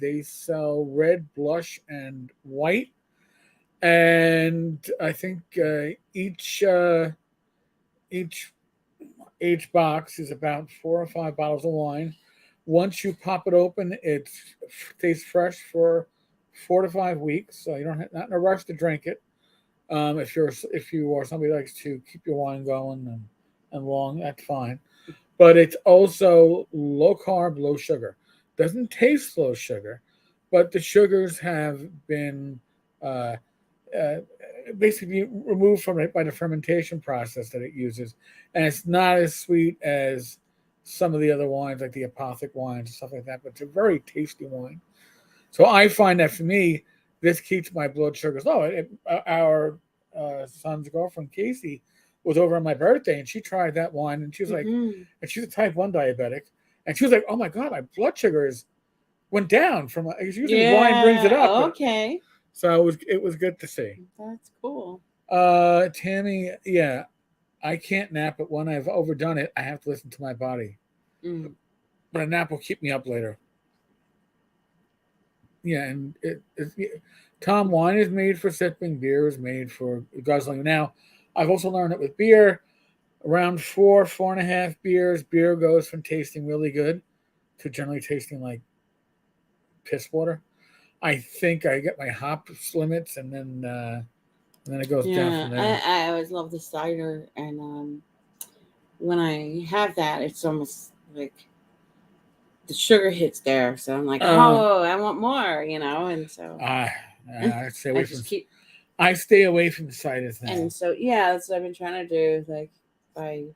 [SPEAKER 2] They sell red, blush, and white, and I think each box is about 4 or 5 bottles of wine. Once you pop it open, it tastes fresh for 4 to 5 weeks, so you don't not in a rush to drink it. If you are somebody who likes to keep your wine going and long, that's fine. But it's also low carb, low sugar. Doesn't taste low sugar, but the sugars have been uh, basically removed from it by the fermentation process that it uses, and it's not as sweet as some of the other wines, like the apothic wines and stuff like that. But it's a very tasty wine. So I find that for me, this keeps my blood sugars low. Our son's girlfriend Casey was over on my birthday, and she tried that wine, and she was like, and she's a type 1 diabetic, and she was like, oh my god, my blood sugars went down from. Usually wine brings it up.
[SPEAKER 1] Okay.
[SPEAKER 2] So it was good to see.
[SPEAKER 1] That's cool.
[SPEAKER 2] Tammy, yeah, I can't nap, but when I've overdone it, I have to listen to my body. But a nap will keep me up later. Yeah, and Tom, wine is made for sipping, beer is made for guzzling. Now, I've also learned that with beer, around 4.5 beers, beer goes from tasting really good to generally tasting like piss water. I think I get my hops limits, and then it goes down from there.
[SPEAKER 1] I always love the cider, and when I have that, it's almost like the sugar hits there, so I'm like, oh, I want more, and so
[SPEAKER 2] I stay away from cider now.
[SPEAKER 1] And so that's what I've been trying to do, like by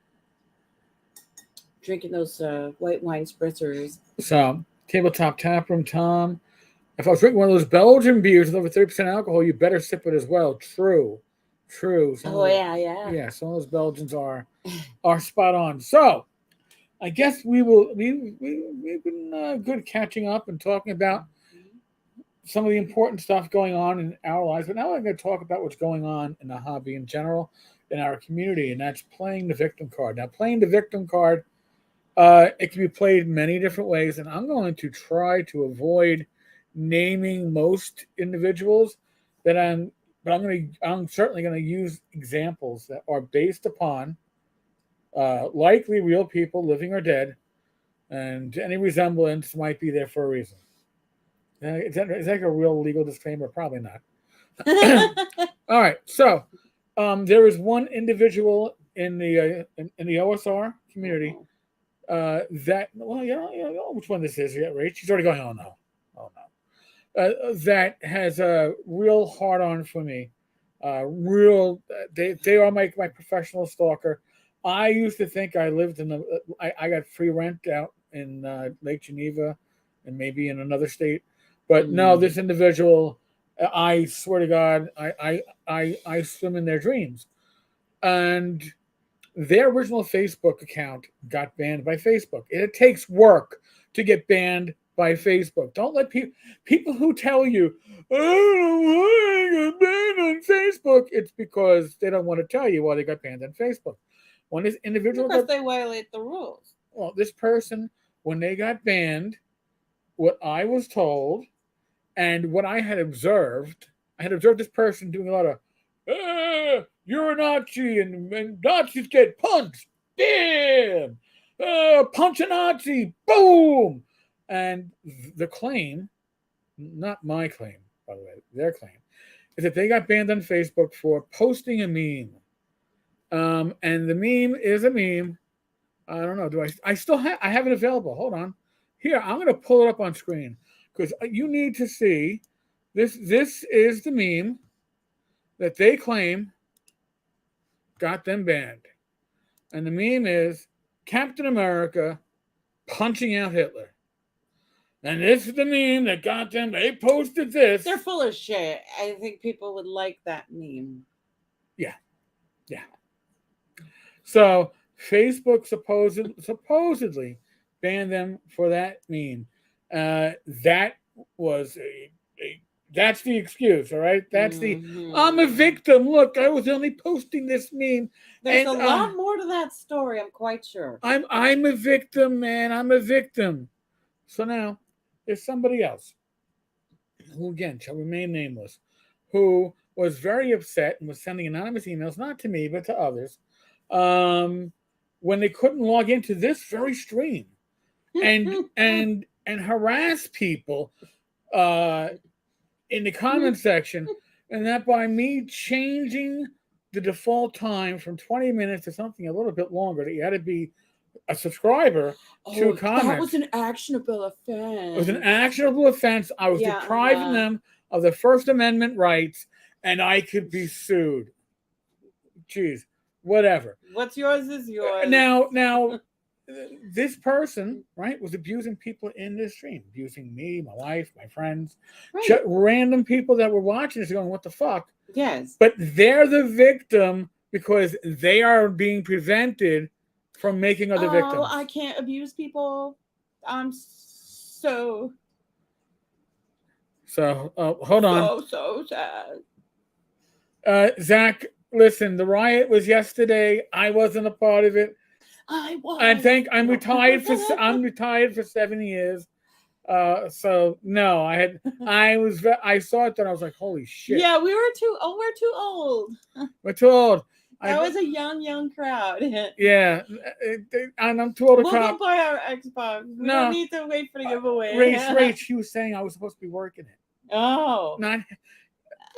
[SPEAKER 1] drinking those white wine spritzers.
[SPEAKER 2] So tabletop tap room, Tom. If I was drinking one of those Belgian beers with over 30% alcohol, you better sip it as well. True.
[SPEAKER 1] Yeah.
[SPEAKER 2] Yeah, some of those Belgians are spot on. So, I guess we've been good catching up and talking about some of the important stuff going on in our lives. But now I'm going to talk about what's going on in the hobby in general in our community, and that's playing the victim card. Now, playing the victim card, it can be played many different ways, and I'm going to try to avoid naming most individuals but I'm certainly going to use examples that are based upon likely real people, living or dead, and any resemblance might be there for a reason. Is that a real legal disclaimer? Probably not. All right, so there is one individual in the OSR community that, well, you know which one this is, right? She's already going, oh no. That has a real hard on for me. They are my professional stalker. I used to think I lived in I got free rent out in Lake Geneva and maybe in another state, but no, this individual, I swear to God, I swim in their dreams, and their original Facebook account got banned by Facebook. It takes work to get banned by Facebook. Don't let people who tell you, "I don't know why I got banned on Facebook," it's because they don't want to tell you why they got banned on Facebook. When this individual
[SPEAKER 1] because they violate the rules.
[SPEAKER 2] well, this person, when they got banned, what I was told and what I had observed this person doing a lot of, you're a Nazi, and Nazis get punched, damn, punch a Nazi, boom. And the claim, not my claim, by the way, their claim, is that they got banned on Facebook for posting a meme. And the meme is a meme. I don't know. I still I have it available. Hold on. Here, I'm going to pull it up on screen because you need to see this. This is the meme that they claim got them banned. And the meme is Captain America punching out Hitler. And this is the meme that got them. They posted this.
[SPEAKER 1] They're full of shit. I think people would like that meme.
[SPEAKER 2] Yeah. So Facebook supposedly banned them for that meme. That was that's the excuse, all right? That's I'm a victim. Look, I was only posting this meme.
[SPEAKER 1] There's a lot more to that story, I'm quite sure.
[SPEAKER 2] I'm a victim, man. I'm a victim. So now there's somebody else who, again, shall remain nameless, who was very upset and was sending anonymous emails, not to me, but to others, when they couldn't log into this very stream and harass people in the comment section, and that by me changing the default time from 20 minutes to something a little bit longer, that you had to be a subscriber to comment.
[SPEAKER 1] That was an actionable offense.
[SPEAKER 2] It was an actionable offense. I was depriving them of the First Amendment rights, and I could be sued. Jeez, whatever.
[SPEAKER 1] What's yours is yours.
[SPEAKER 2] Now, this person, right, was abusing people in this stream, abusing me, my wife, my friends, random people that were watching this going, what the fuck?
[SPEAKER 1] Yes.
[SPEAKER 2] But they're the victim because they are being prevented from making other victims.
[SPEAKER 1] Oh, I can't abuse people. I'm so
[SPEAKER 2] hold on.
[SPEAKER 1] So sad.
[SPEAKER 2] Zach, listen, the riot was yesterday. I wasn't a part of it.
[SPEAKER 1] I was.
[SPEAKER 2] I'm retired for 7 years. So no, I saw it and I was like, holy shit.
[SPEAKER 1] Yeah, we're too old.
[SPEAKER 2] We're too old.
[SPEAKER 1] That was a young crowd.
[SPEAKER 2] Yeah, and I'm too old to
[SPEAKER 1] We'll go buy our Xbox. We don't need to wait for the giveaway.
[SPEAKER 2] Rach, she was saying I was supposed to be working it.
[SPEAKER 1] Oh.
[SPEAKER 2] Not.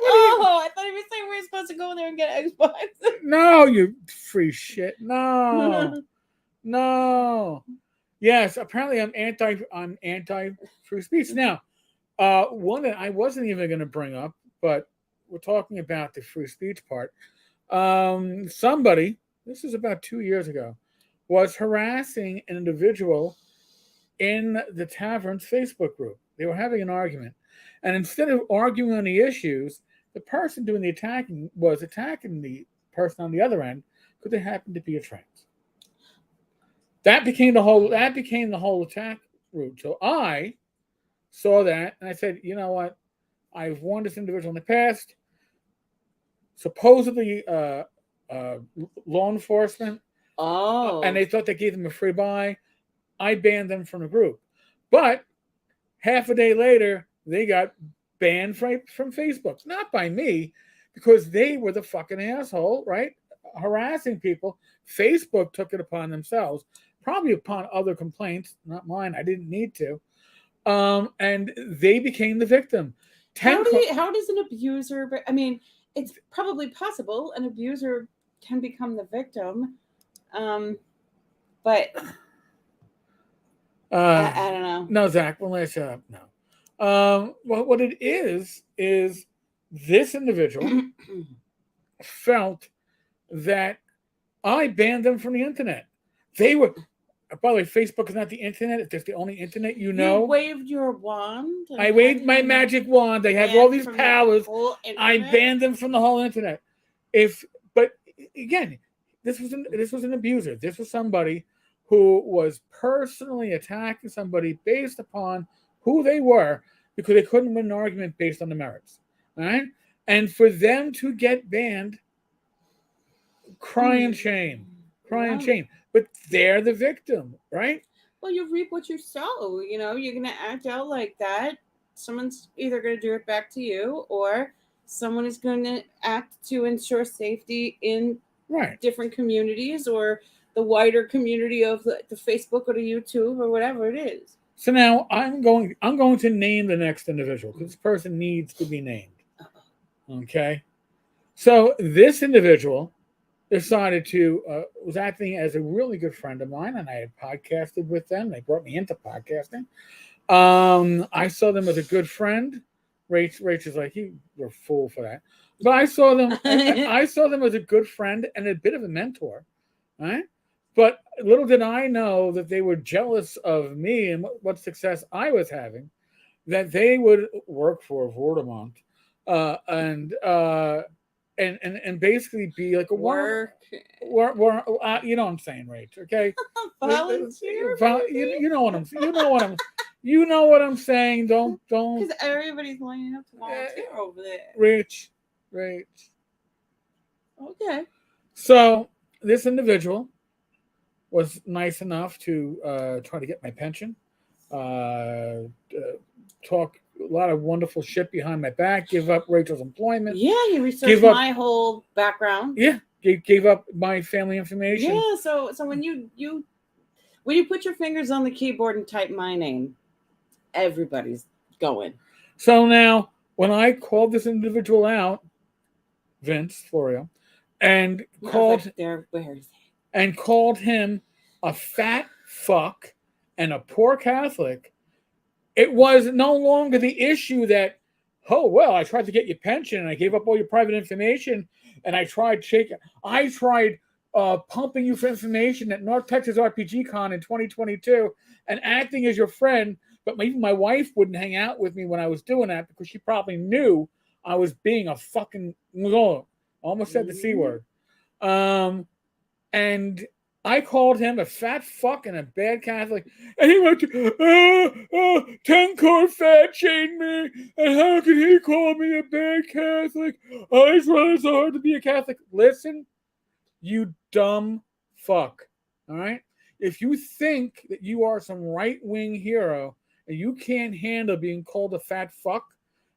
[SPEAKER 1] I thought you were saying we were supposed to go in there and get Xbox.
[SPEAKER 2] No, you free shit. No. No. Yes, apparently I'm anti free speech. Now, one that I wasn't even going to bring up, but we're talking about the free speech part. Somebody, this is about 2 years ago, was harassing an individual in the tavern's Facebook group. They were having an argument. And instead of arguing on the issues, the person doing the attacking was attacking the person on the other end because they happened to be a trans. That became the whole attack route. So I saw that and I said, you know what? I've warned this individual in the past. Supposedly law enforcement.
[SPEAKER 1] Oh.
[SPEAKER 2] And they thought they gave them a free buy. I banned them from the group. But half a day later, they got banned from Facebook. Not by me, because they were the fucking asshole, right? Harassing people. Facebook took it upon themselves, probably upon other complaints, not mine. I didn't need to. And they became the victim.
[SPEAKER 1] How does an abuser, I mean, it's probably possible an abuser can become the victim. But I don't know.
[SPEAKER 2] No, Zach, well, let's shut up. No. What it is this individual felt that I banned them from the internet. They were, by the way, Facebook is not the internet. It's just the only internet you know.
[SPEAKER 1] You waved your wand.
[SPEAKER 2] I waved my magic wand. They have all these powers. I banned them from the whole internet. But again, this was an abuser. This was somebody who was personally attacking somebody based upon who they were because they couldn't win an argument based on the merits. All right? And for them to get banned, crying shame. But they're the victim, right?
[SPEAKER 1] Well, you reap what you sow. You know, you're going to act out like that. Someone's either going to do it back to you, or someone is going to act to ensure safety in different communities or the wider community of the Facebook or the YouTube or whatever it is.
[SPEAKER 2] So now I'm going to name the next individual because this person needs to be named. Okay. So this individual decided to was acting as a really good friend of mine, and I had podcasted with them. They brought me into podcasting. I saw them as a good friend. Rach is like, you're a fool for that. But I saw them as a good friend and a bit of a mentor, right? But little did I know that they were jealous of me and what success I was having, that they would work for Vortamont and basically be like a work. You know what I'm saying, Rach? Okay,
[SPEAKER 1] volunteer.
[SPEAKER 2] You know what I'm saying. Don't.
[SPEAKER 1] Because everybody's lining up to volunteer over there.
[SPEAKER 2] Rach.
[SPEAKER 1] Okay.
[SPEAKER 2] So this individual was nice enough to try to get my pension, talk a lot of wonderful shit behind my back, give up Rachel's employment.
[SPEAKER 1] Yeah, you researched my whole background.
[SPEAKER 2] Yeah, gave up my family information.
[SPEAKER 1] Yeah, so when you put your fingers on the keyboard and type my name, everybody's going.
[SPEAKER 2] So now, when I called this individual out, Vince Florio, and called him a fat fuck and a poor Catholic, it was no longer the issue that, oh, well, I tried to get your pension and I gave up all your private information and I tried pumping you for information at North Texas RPG Con in 2022 and acting as your friend, but even my wife wouldn't hang out with me when I was doing that because she probably knew I was being a fucking, almost said the C word. And I called him a fat fuck and a bad Catholic, and he went to 10 car fat shamed me, and how could he call me a bad Catholic? I tried so hard to be a Catholic. Listen, you dumb fuck, all right? If you think that you are some right-wing hero and you can't handle being called a fat fuck,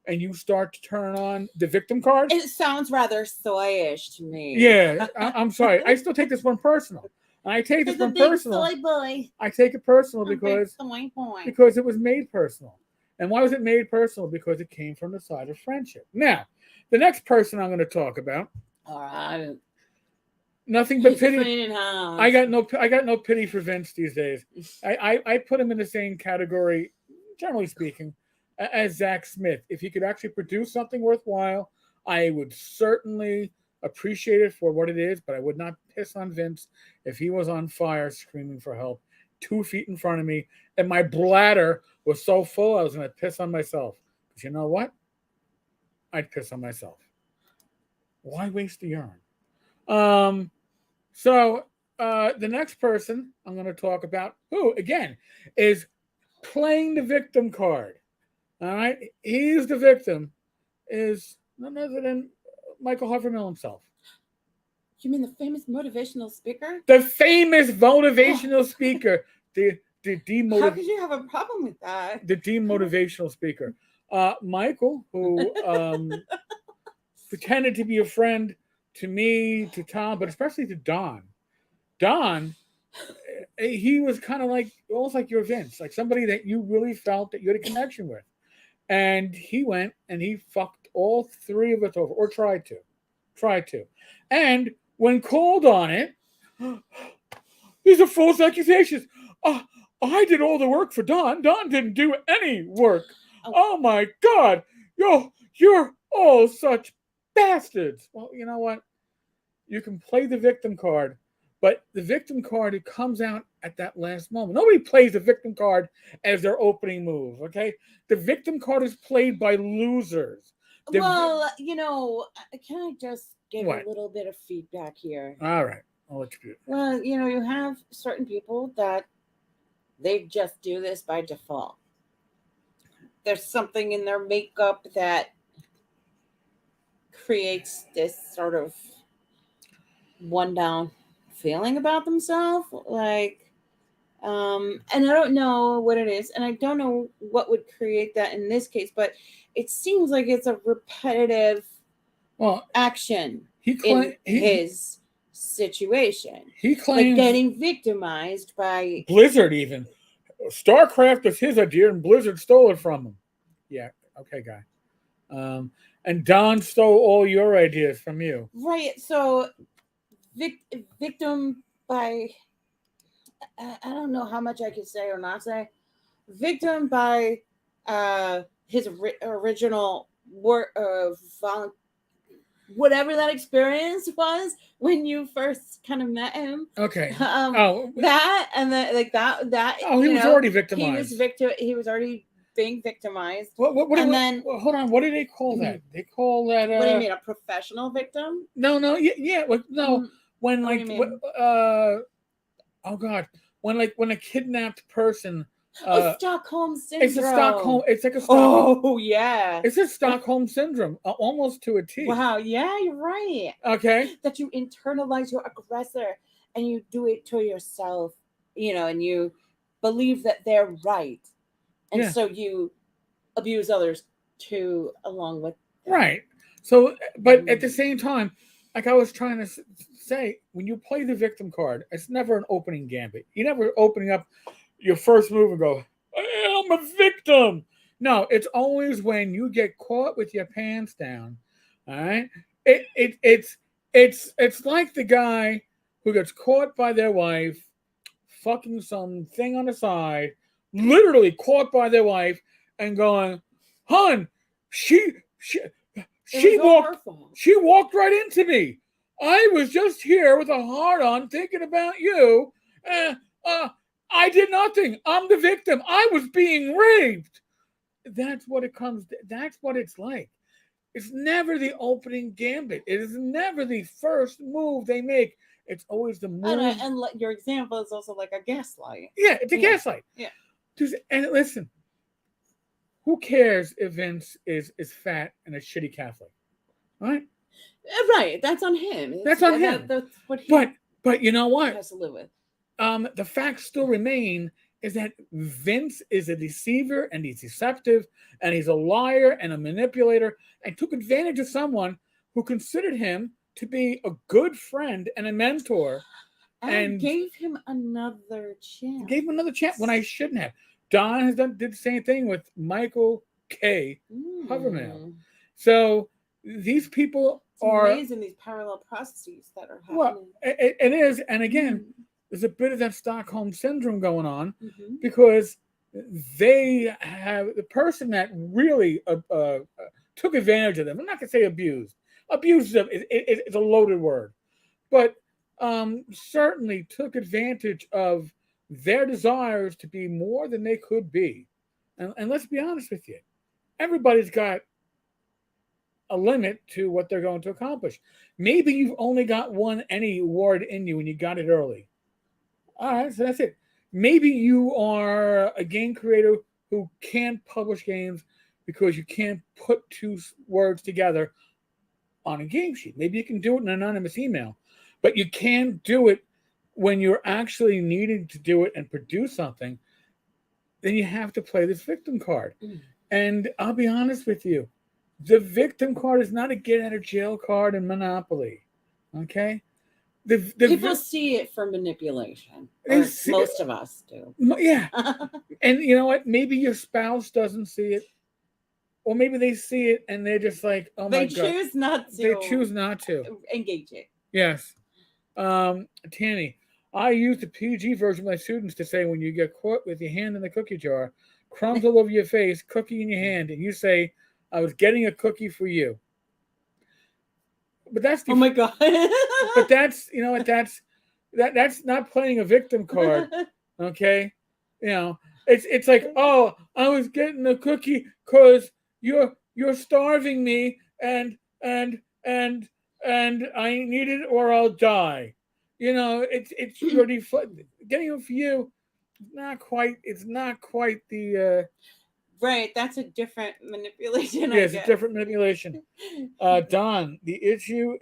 [SPEAKER 2] and you start to turn on the victim card,
[SPEAKER 1] it sounds rather soyish to me.
[SPEAKER 2] Yeah, I'm sorry. I still take this one personal. And I take this one personal.
[SPEAKER 1] Soy boy.
[SPEAKER 2] I take it personal because it was made personal. And why was it made personal? Because it came from the side of friendship. Now, the next person I'm going to talk about.
[SPEAKER 1] All right.
[SPEAKER 2] Nothing but pity. I got no pity for Vince these days. I put him in the same category, generally speaking, as Zach Smith. If he could actually produce something worthwhile, I would certainly appreciate it for what it is, but I would not piss on Vince if he was on fire screaming for help 2 feet in front of me and my bladder was so full I was going to piss on myself. But you know what? I'd piss on myself. Why waste the urine? So the next person I'm going to talk about, who again is playing the victim card. All right, he's the victim, is none other than Michael Huffermill himself.
[SPEAKER 1] You mean the famous motivational speaker?
[SPEAKER 2] The famous motivational speaker.
[SPEAKER 1] How could you have a problem with that?
[SPEAKER 2] The demotivational speaker. Michael, who pretended to be a friend to me, to Tom, but especially to Don. Don, he was kind of like, almost like your Vince, like somebody that you really felt that you had a connection with. And he went and he fucked all 3 of us over, or tried to. And when called on it, these are false accusations. I did all the work for Don. Don didn't do any work. Oh my God. You're all such bastards. Well, you know what? you can play the victim card, but the victim card, it comes out at that last moment. Nobody plays the victim card as their opening move, okay? The victim card is played by losers.
[SPEAKER 1] Well, can I just give
[SPEAKER 2] What?
[SPEAKER 1] a little bit of feedback here?
[SPEAKER 2] All right, I'll let you do it.
[SPEAKER 1] Well, you have certain people that they just do this by default. There's something in their makeup that creates this sort of one down feeling about themselves. And I don't know what it is, and I don't know what would create that in this case, but it seems like it's a repetitive action in his situation.
[SPEAKER 2] He claims
[SPEAKER 1] getting victimized by
[SPEAKER 2] Blizzard. Even StarCraft was his idea, and Blizzard stole it from him. Yeah, okay, guy. And Don stole all your ideas from you.
[SPEAKER 1] Right. So, victim by, I don't know how much I could say or not say. Victim by his original work of whatever that experience was when you first kind of met him.
[SPEAKER 2] Okay.
[SPEAKER 1] That and then that.
[SPEAKER 2] Oh, he was already victimized.
[SPEAKER 1] He was already being victimized.
[SPEAKER 2] Hold on. What do they call that? They call that.
[SPEAKER 1] What do you mean, a professional victim?
[SPEAKER 2] No. No. When oh God, when a kidnapped person.
[SPEAKER 1] Stockholm syndrome.
[SPEAKER 2] It's a Stockholm. It's like a
[SPEAKER 1] Stockholm. Oh yeah.
[SPEAKER 2] It's a Stockholm syndrome, almost to a T.
[SPEAKER 1] Wow. Yeah, you're right.
[SPEAKER 2] Okay.
[SPEAKER 1] That you internalize your aggressor and you do it to yourself, and you believe that they're right, and so you abuse others too, along with them.
[SPEAKER 2] Right. So, but at the same time, like I was trying to say, when you play the victim card, it's never an opening gambit. You're never opening up your first move and go, I'm a victim. No, it's always when you get caught with your pants down. All right. It's like the guy who gets caught by their wife fucking something on the side, literally caught by their wife and going, "Hun, she walked right into me. I was just here with a heart on thinking about you. I did nothing. I'm the victim. I was being raped." That's what it comes to. That's what it's like. It's never the opening gambit. It is never the first move they make. It's always the move.
[SPEAKER 1] And your example is also like a gaslight.
[SPEAKER 2] Yeah, it's a gaslight.
[SPEAKER 1] Yeah.
[SPEAKER 2] And listen, who cares if Vince is fat and a shitty Catholic? Right?
[SPEAKER 1] Right. That's on him.
[SPEAKER 2] That's on him.
[SPEAKER 1] That's what he
[SPEAKER 2] but you know what?
[SPEAKER 1] Has to live with.
[SPEAKER 2] The facts still remain is that Vince is a deceiver and he's deceptive and he's a liar and a manipulator and took advantage of someone who considered him to be a good friend and a mentor. And
[SPEAKER 1] gave him another chance.
[SPEAKER 2] Gave him another chance when I shouldn't have. Don did the same thing with Michael K. Hovermail. So these people are
[SPEAKER 1] amazing, these parallel processes that are happening.
[SPEAKER 2] Well, it is. And again, there's a bit of that Stockholm syndrome going on because they have the person that really took advantage of them. I'm not going to say abused. Abused them is a loaded word. But certainly took advantage of their desires to be more than they could be. And let's be honest with you. Everybody's got a limit to what they're going to accomplish. Maybe you've only got any award in you and you got it early. All right, so that's it. Maybe you are a game creator who can't publish games because you can't put two words together on a game sheet. Maybe you can do it in an anonymous email, but you can't do it when you're actually needing to do it and produce something. Then you have to play this victim card. And I'll be honest with you, the victim card is not a get out of jail card in Monopoly. Okay?
[SPEAKER 1] People see it for manipulation. Most of us do.
[SPEAKER 2] Yeah. And you know what? Maybe your spouse doesn't see it. Or maybe they see it and they're just like, oh my God.
[SPEAKER 1] They choose not to.
[SPEAKER 2] They choose not to.
[SPEAKER 1] Engage it.
[SPEAKER 2] Yes. Tanny, I use the PG version with my students to say when you get caught with your hand in the cookie jar, crumbs all over your face, cookie in your hand, and you say, I was getting a cookie for you. but that's
[SPEAKER 1] Oh my God.
[SPEAKER 2] but that's that's not playing a victim card. Okay, it's like, oh, I was getting a cookie because you're starving me, and and and I need it or I'll die. It's your getting it for you. Not quite. It's not quite the.
[SPEAKER 1] Right, that's a different manipulation, I
[SPEAKER 2] Yes, it's
[SPEAKER 1] guess.
[SPEAKER 2] different manipulation. Don, the issue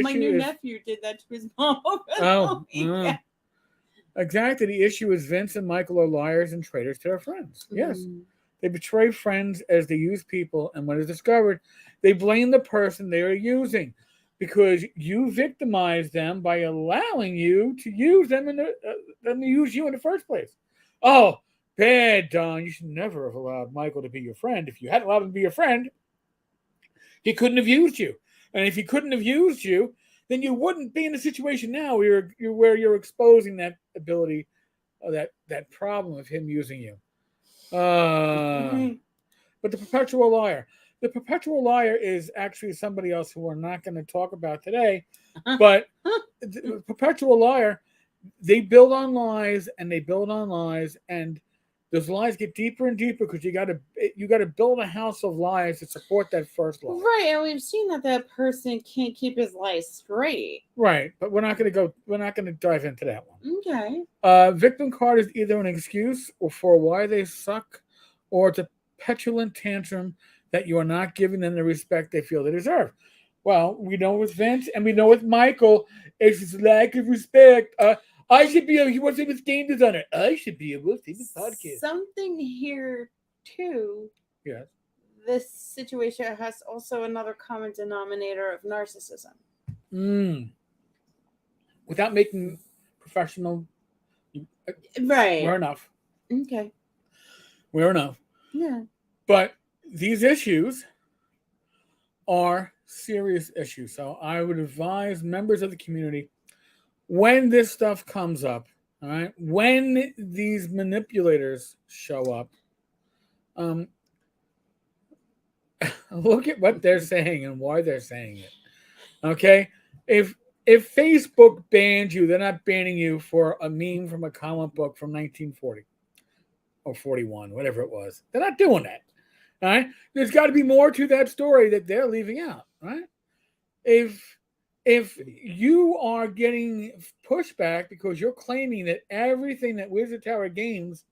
[SPEAKER 1] My new
[SPEAKER 2] is.
[SPEAKER 1] nephew did that to his mom over
[SPEAKER 2] Oh,
[SPEAKER 1] the weekend.
[SPEAKER 2] exactly. The issue is Vince and Michael are liars and traitors to their friends. Yes. They betray friends as they use people, and when it's discovered, they blame the person they are using because you victimized them by allowing you to use them them to use you in the first place. Oh, bad, Don. You should never have allowed Michael to be your friend. If you hadn't allowed him to be your friend, he couldn't have used you. And if he couldn't have used you, then you wouldn't be in the situation now where you're exposing that ability, that problem of him using you. But the perpetual liar. The perpetual liar is actually somebody else who we're not going to talk about today. But the perpetual liar, they build on lies and they build on lies, and those lies get deeper and deeper because you got to build a house of lies to support that first lie.
[SPEAKER 1] Right, and we've seen that person can't keep his lies straight.
[SPEAKER 2] Right, but we're not going to dive into that one.
[SPEAKER 1] Okay.
[SPEAKER 2] Victim card is either an excuse or for why they suck, or it's a petulant tantrum that you are not giving them the respect they feel they deserve. Well, we know with Vince and we know with Michael, it's this lack of respect. I should be he wants to be a game designer. I should be able to see this podcast.
[SPEAKER 1] Something here too.
[SPEAKER 2] Yes.
[SPEAKER 1] This situation has also another common denominator of narcissism.
[SPEAKER 2] Without making professional.
[SPEAKER 1] Right.
[SPEAKER 2] We're enough.
[SPEAKER 1] Okay.
[SPEAKER 2] We're enough.
[SPEAKER 1] Yeah.
[SPEAKER 2] But these issues are serious issues. So I would advise members of the community, when this stuff comes up, all right, when these manipulators show up, look at what they're saying and why they're saying it. Okay? If Facebook bans you, they're not banning you for a meme from a comic book from 1940 or 41, whatever it was. They're not doing that. All right? There's got to be more to that story that they're leaving out, right? If you are getting pushback because you're claiming that everything that Wizard Tower Games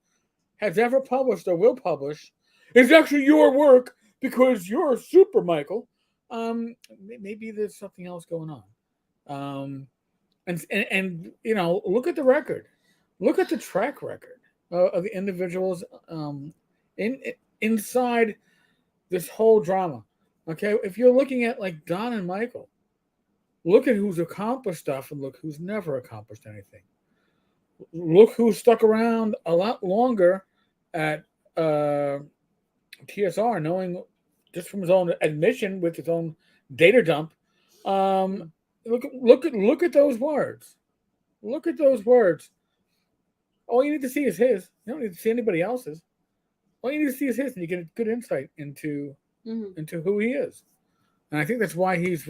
[SPEAKER 2] has ever published or will publish is actually your work because you're super Michael, maybe there's something else going on. And look at the record, look at the track record of the individuals inside this whole drama. Okay, if you're looking at like Don and Michael, look at who's accomplished stuff and look who's never accomplished anything. Look who's stuck around a lot longer at TSR, knowing just from his own admission with his own data dump. Look at those words. Look at those words. All you need to see is his. You don't need to see anybody else's. All you need to see is his, and you get a good insight into who he is. And I think that's why he's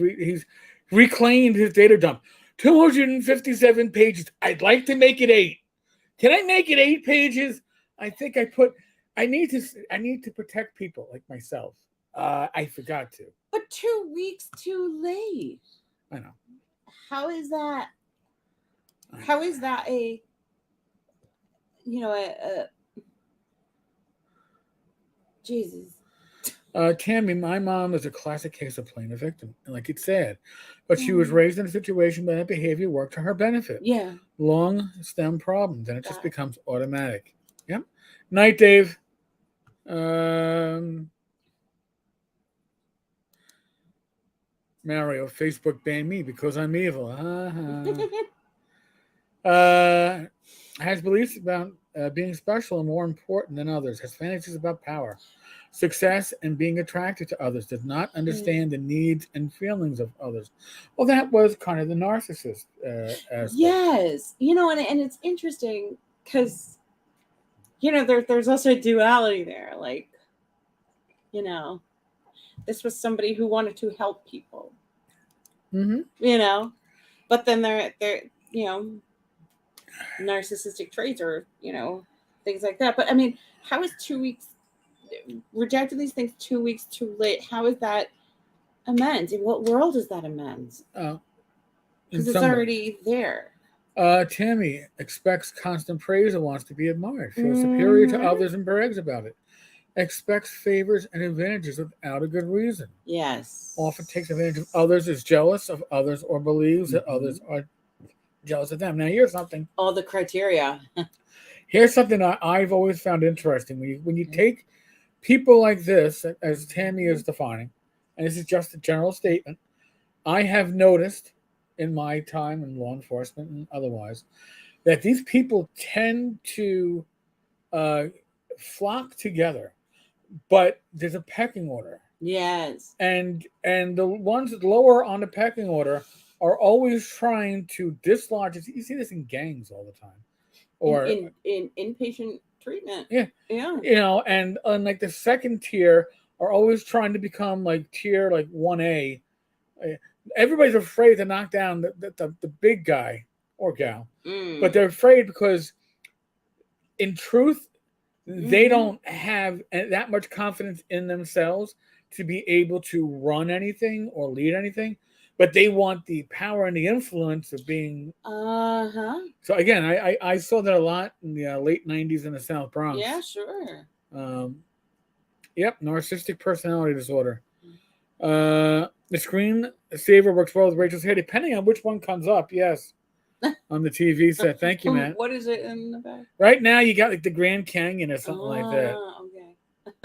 [SPEAKER 2] reclaimed his data dump. 257 pages. I'd like to make it 8. Can I make it 8 pages? I think I need to protect people like myself. I forgot to.
[SPEAKER 1] But 2 weeks too late.
[SPEAKER 2] I know.
[SPEAKER 1] How is that? How is that a Jesus?
[SPEAKER 2] Tammy, my mom is a classic case of playing a victim. And like it's sad. But she was raised in a situation where that behavior worked to her benefit.
[SPEAKER 1] Yeah.
[SPEAKER 2] Long stem problems, and it just becomes automatic. Yep. Night, Dave. Mario, Facebook banned me because I'm evil. Has beliefs about being special and more important than others. Has fantasies about power, success, and being attracted to others. Does not understand the needs and feelings of others. Well, that was kind of the narcissist aspect.
[SPEAKER 1] Yes. And it's interesting because, there's also a duality there. Like, this was somebody who wanted to help people.
[SPEAKER 2] Mm-hmm.
[SPEAKER 1] you know. But then they're you know, narcissistic traits or, you know, things like that. But I mean, how is 2 weeks rejecting these things 2 weeks too late? How is that amends? In what world is that amends?
[SPEAKER 2] In
[SPEAKER 1] Because it's
[SPEAKER 2] some,
[SPEAKER 1] already there.
[SPEAKER 2] Tammy expects constant praise and wants to be admired. Feels superior to
[SPEAKER 1] Mhm.
[SPEAKER 2] others and brags about it. Expects favors and advantages without a good reason.
[SPEAKER 1] Yes.
[SPEAKER 2] Often takes advantage of others, is jealous of others, or believes that others
[SPEAKER 1] Mhm.
[SPEAKER 2] are jealous of them. Now, here's something.
[SPEAKER 1] All the criteria.
[SPEAKER 2] Here's something I've always found interesting. When you take people like this, as Tammy is defining, and this is just a general statement, I have noticed in my time in law enforcement and otherwise that these people tend to uh, flock together, but there's a pecking order,
[SPEAKER 1] Yes.
[SPEAKER 2] and the ones lower on the pecking order are always trying to dislodge it. You see this in gangs all the time, or
[SPEAKER 1] In inpatient treatment.
[SPEAKER 2] yeah,
[SPEAKER 1] Yeah.
[SPEAKER 2] and like the second tier are always trying to become like tier like 1A. Everybody's afraid to knock down the big guy or gal, but
[SPEAKER 1] Mm.
[SPEAKER 2] they're afraid because in truth they
[SPEAKER 1] Mm-hmm.
[SPEAKER 2] don't have that much confidence in themselves to be able to run anything or lead anything, but they want the power and the influence of being.
[SPEAKER 1] Uh-huh.
[SPEAKER 2] So again, I saw that a lot in the late 90s in the South Bronx.
[SPEAKER 1] Yeah, sure.
[SPEAKER 2] um, yep, narcissistic personality disorder. The screen saver works well with Rachel's hair, depending on which one comes up. Yes, on the TV set. Thank you, man.
[SPEAKER 1] What is it in the back?
[SPEAKER 2] Right now, you got like the Grand Canyon or something like that.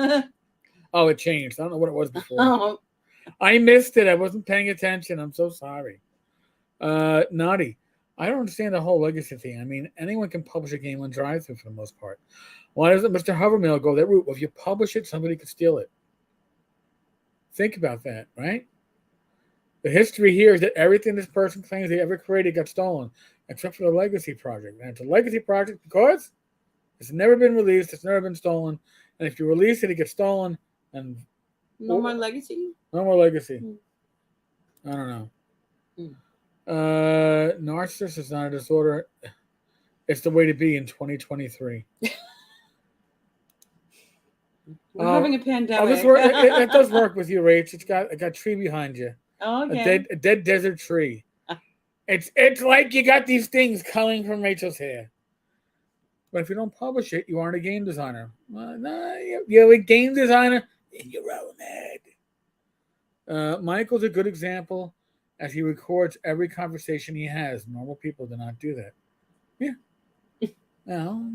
[SPEAKER 1] Okay.
[SPEAKER 2] Oh, it changed. I don't know what it was before.
[SPEAKER 1] Oh.
[SPEAKER 2] I missed it. I wasn't paying attention. I'm so sorry. Naughty. I don't understand the whole legacy thing. I mean, anyone can publish a game on drive-through for the most part. Why doesn't Mr. Hovermail go that route? Well, if you publish it, somebody could steal it. Think about that, right? The history here is that everything this person claims they ever created got stolen, except for the legacy project. And it's a legacy project because it's never been released, it's never been stolen, and if you release it, it gets stolen, and
[SPEAKER 1] No more legacy?
[SPEAKER 2] no more legacy.
[SPEAKER 1] Hmm.
[SPEAKER 2] I don't know.
[SPEAKER 1] Hmm.
[SPEAKER 2] Narcissism is not a disorder. It's the way to be in 2023.
[SPEAKER 1] We're having a pandemic.
[SPEAKER 2] It does work with you, Rach. It's got a tree behind you.
[SPEAKER 1] Oh, okay.
[SPEAKER 2] A dead desert tree. It's like you got these things coming from Rachel's hair. But if you don't publish it, you aren't a game designer. Well, no, you're a game designer in your own head. Michael's a good example as he records every conversation he has. Normal people do not do that. Yeah. No,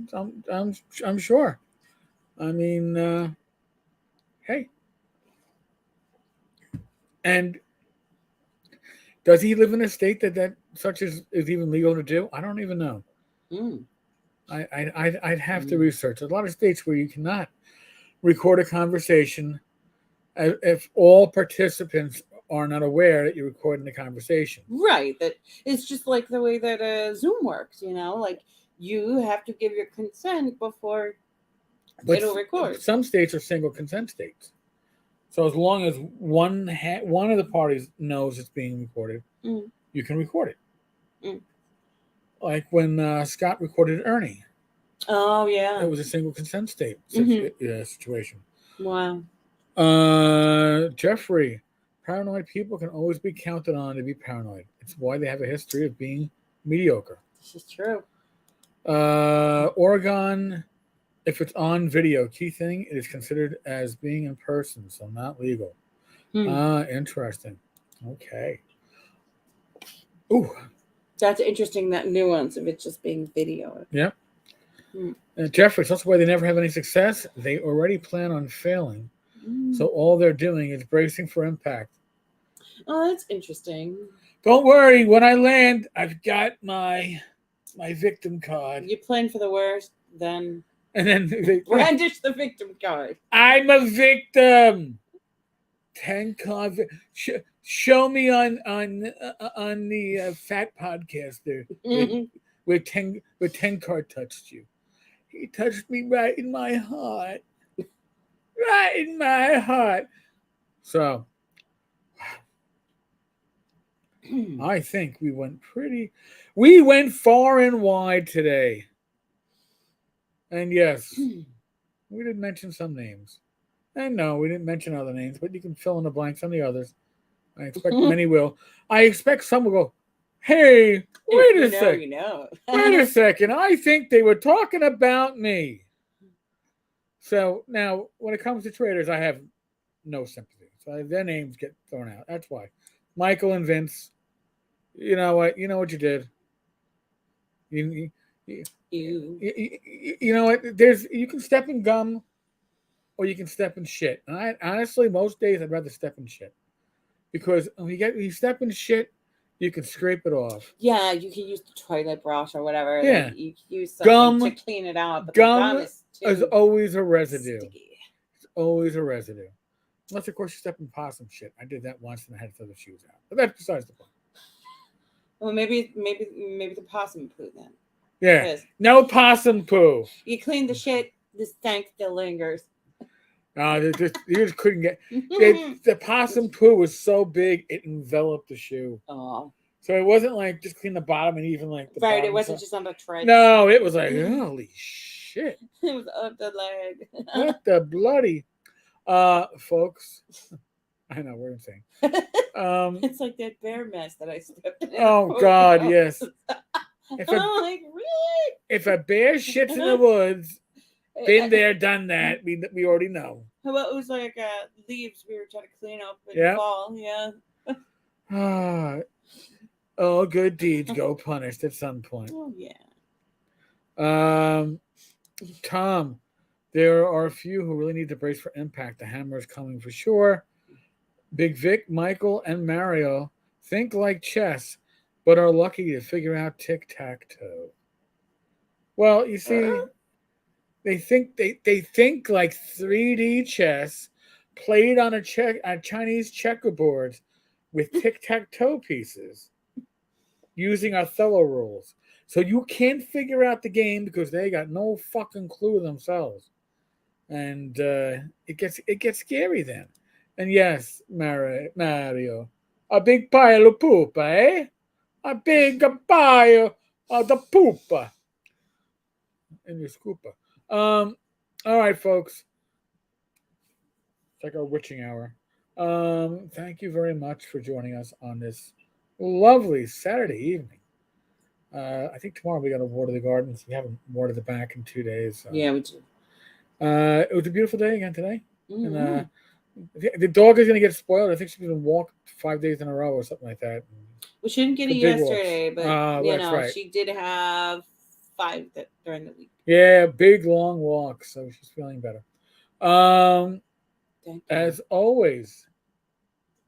[SPEAKER 2] I'm sure. I mean, hey. And does he live in a state that such is even legal to do? I don't even know.
[SPEAKER 1] Mm.
[SPEAKER 2] I'd have to research. There's a lot of states where you cannot record a conversation if all participants are not aware that you're recording the conversation.
[SPEAKER 1] Right. That it's just like the way that Zoom works, you know, like you have to give your consent before it'll record.
[SPEAKER 2] Some states are single consent states. So as long as one of the parties knows it's being recorded, you can record it.
[SPEAKER 1] Mm.
[SPEAKER 2] Like when Scott recorded Ernie.
[SPEAKER 1] Oh, yeah.
[SPEAKER 2] It was a single consent state situation.
[SPEAKER 1] Wow.
[SPEAKER 2] Jeffrey, paranoid people can always be counted on to be paranoid. It's why they have a history of being mediocre.
[SPEAKER 1] This is true.
[SPEAKER 2] Oregon, if it's on video, key thing, it is considered as being in person, so not legal. Interesting. Okay. Ooh.
[SPEAKER 1] That's interesting, that nuance of it just being video.
[SPEAKER 2] Yep. Jeffrey, that's why they never have any success. They already plan on failing. So all they're doing is bracing for impact.
[SPEAKER 1] Oh, that's interesting.
[SPEAKER 2] Don't worry. When I land, I've got my victim card.
[SPEAKER 1] You plan for the worst, then...
[SPEAKER 2] And then they
[SPEAKER 1] brandish the victim card.
[SPEAKER 2] I'm a victim. 10 card. Show me on the Fat Podcaster where 10 card touched you. He touched me right in my heart. Right in my heart. So I think we went far and wide today. And yes, we did mention some names. And no, we didn't mention other names, but you can fill in the blanks on the others. I expect many will. I expect some will go, hey, wait a second. Wait a second. I think they were talking about me. So now, when it comes to traders, I have no sympathy. So their names get thrown out. That's why. Michael and Vince, you know what? You know what you did. You know what? You can step in gum or you can step in shit. And I honestly, most days I'd rather step in shit. Because when you step in shit, you can scrape it off.
[SPEAKER 1] Yeah, you can use the toilet brush or whatever.
[SPEAKER 2] Yeah.
[SPEAKER 1] Like, you can use something to clean it out. But gum
[SPEAKER 2] is always a residue.
[SPEAKER 1] Sticky.
[SPEAKER 2] It's always a residue. Unless, of course, you step in possum shit. I did that once and I had to throw the shoes out. But that's besides the point.
[SPEAKER 1] Well, maybe the possum poo then.
[SPEAKER 2] Yeah.
[SPEAKER 1] Because
[SPEAKER 2] no possum poo.
[SPEAKER 1] You clean the shit, the stank still lingers.
[SPEAKER 2] You just couldn't get the possum poo was so big it enveloped the shoe.
[SPEAKER 1] Oh.
[SPEAKER 2] So it wasn't like just clean the bottom and even like the
[SPEAKER 1] right. It wasn't just on the tread.
[SPEAKER 2] No, it was like holy shit.
[SPEAKER 1] It was up the leg.
[SPEAKER 2] What the bloody, folks. I know we're insane.
[SPEAKER 1] It's like that bear mess that I stepped in.
[SPEAKER 2] Oh God, yes.
[SPEAKER 1] I'm like, really?
[SPEAKER 2] If a bear shits in the woods. Been there, done that. We already know.
[SPEAKER 1] How about it was like leaves we were trying to clean up in the fall? Yeah.
[SPEAKER 2] All good deeds go punished at some point.
[SPEAKER 1] Oh yeah.
[SPEAKER 2] Tom, there are a few who really need to brace for impact. The hammer is coming for sure. Big Vic, Michael, and Mario think like chess, but are lucky to figure out tic-tac-toe. Well, you see. They think like 3D chess played on a Chinese checkerboard with tic-tac-toe pieces using Othello rules. So you can't figure out the game because they got no fucking clue themselves. And it gets scary then. And yes, Mario, a big pile of poop, eh? A big pile of the poop in your scooper. All right, folks. It's like our witching hour. Thank you very much for joining us on this lovely Saturday evening. I think tomorrow we got to water the gardens. We haven't watered the back in 2 days. So.
[SPEAKER 1] Yeah, we do.
[SPEAKER 2] It was a beautiful day again today.
[SPEAKER 1] Mm-hmm.
[SPEAKER 2] And the dog is going to get spoiled. I think she's going to walk 5 days in a row or something like that.
[SPEAKER 1] We shouldn't get it yesterday, but
[SPEAKER 2] right.
[SPEAKER 1] She did have 5 during the week.
[SPEAKER 2] Yeah, big long walk, so she's feeling better. As always,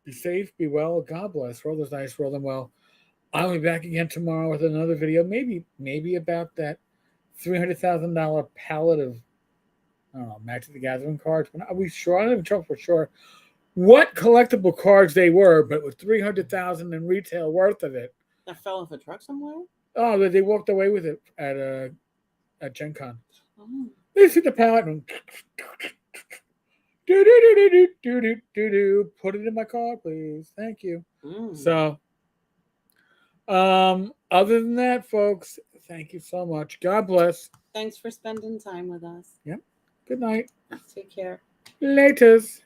[SPEAKER 2] be safe, be well, God bless. Roll those dice, roll them well. I'll be back again tomorrow with another video, maybe about that $300,000 pallet of Magic the Gathering cards. Are we sure? I don't even know for sure what collectible cards they were, but with $300,000 in retail worth of it.
[SPEAKER 1] That fell off a truck somewhere?
[SPEAKER 2] Oh, they walked away with it at Gen Con. Oh. They see the pallet and put it in my car, please. Thank you. So, other than that, folks, thank you so much. God bless.
[SPEAKER 1] Thanks for spending time with us.
[SPEAKER 2] Yep. Good night.
[SPEAKER 1] Take care.
[SPEAKER 2] Laters.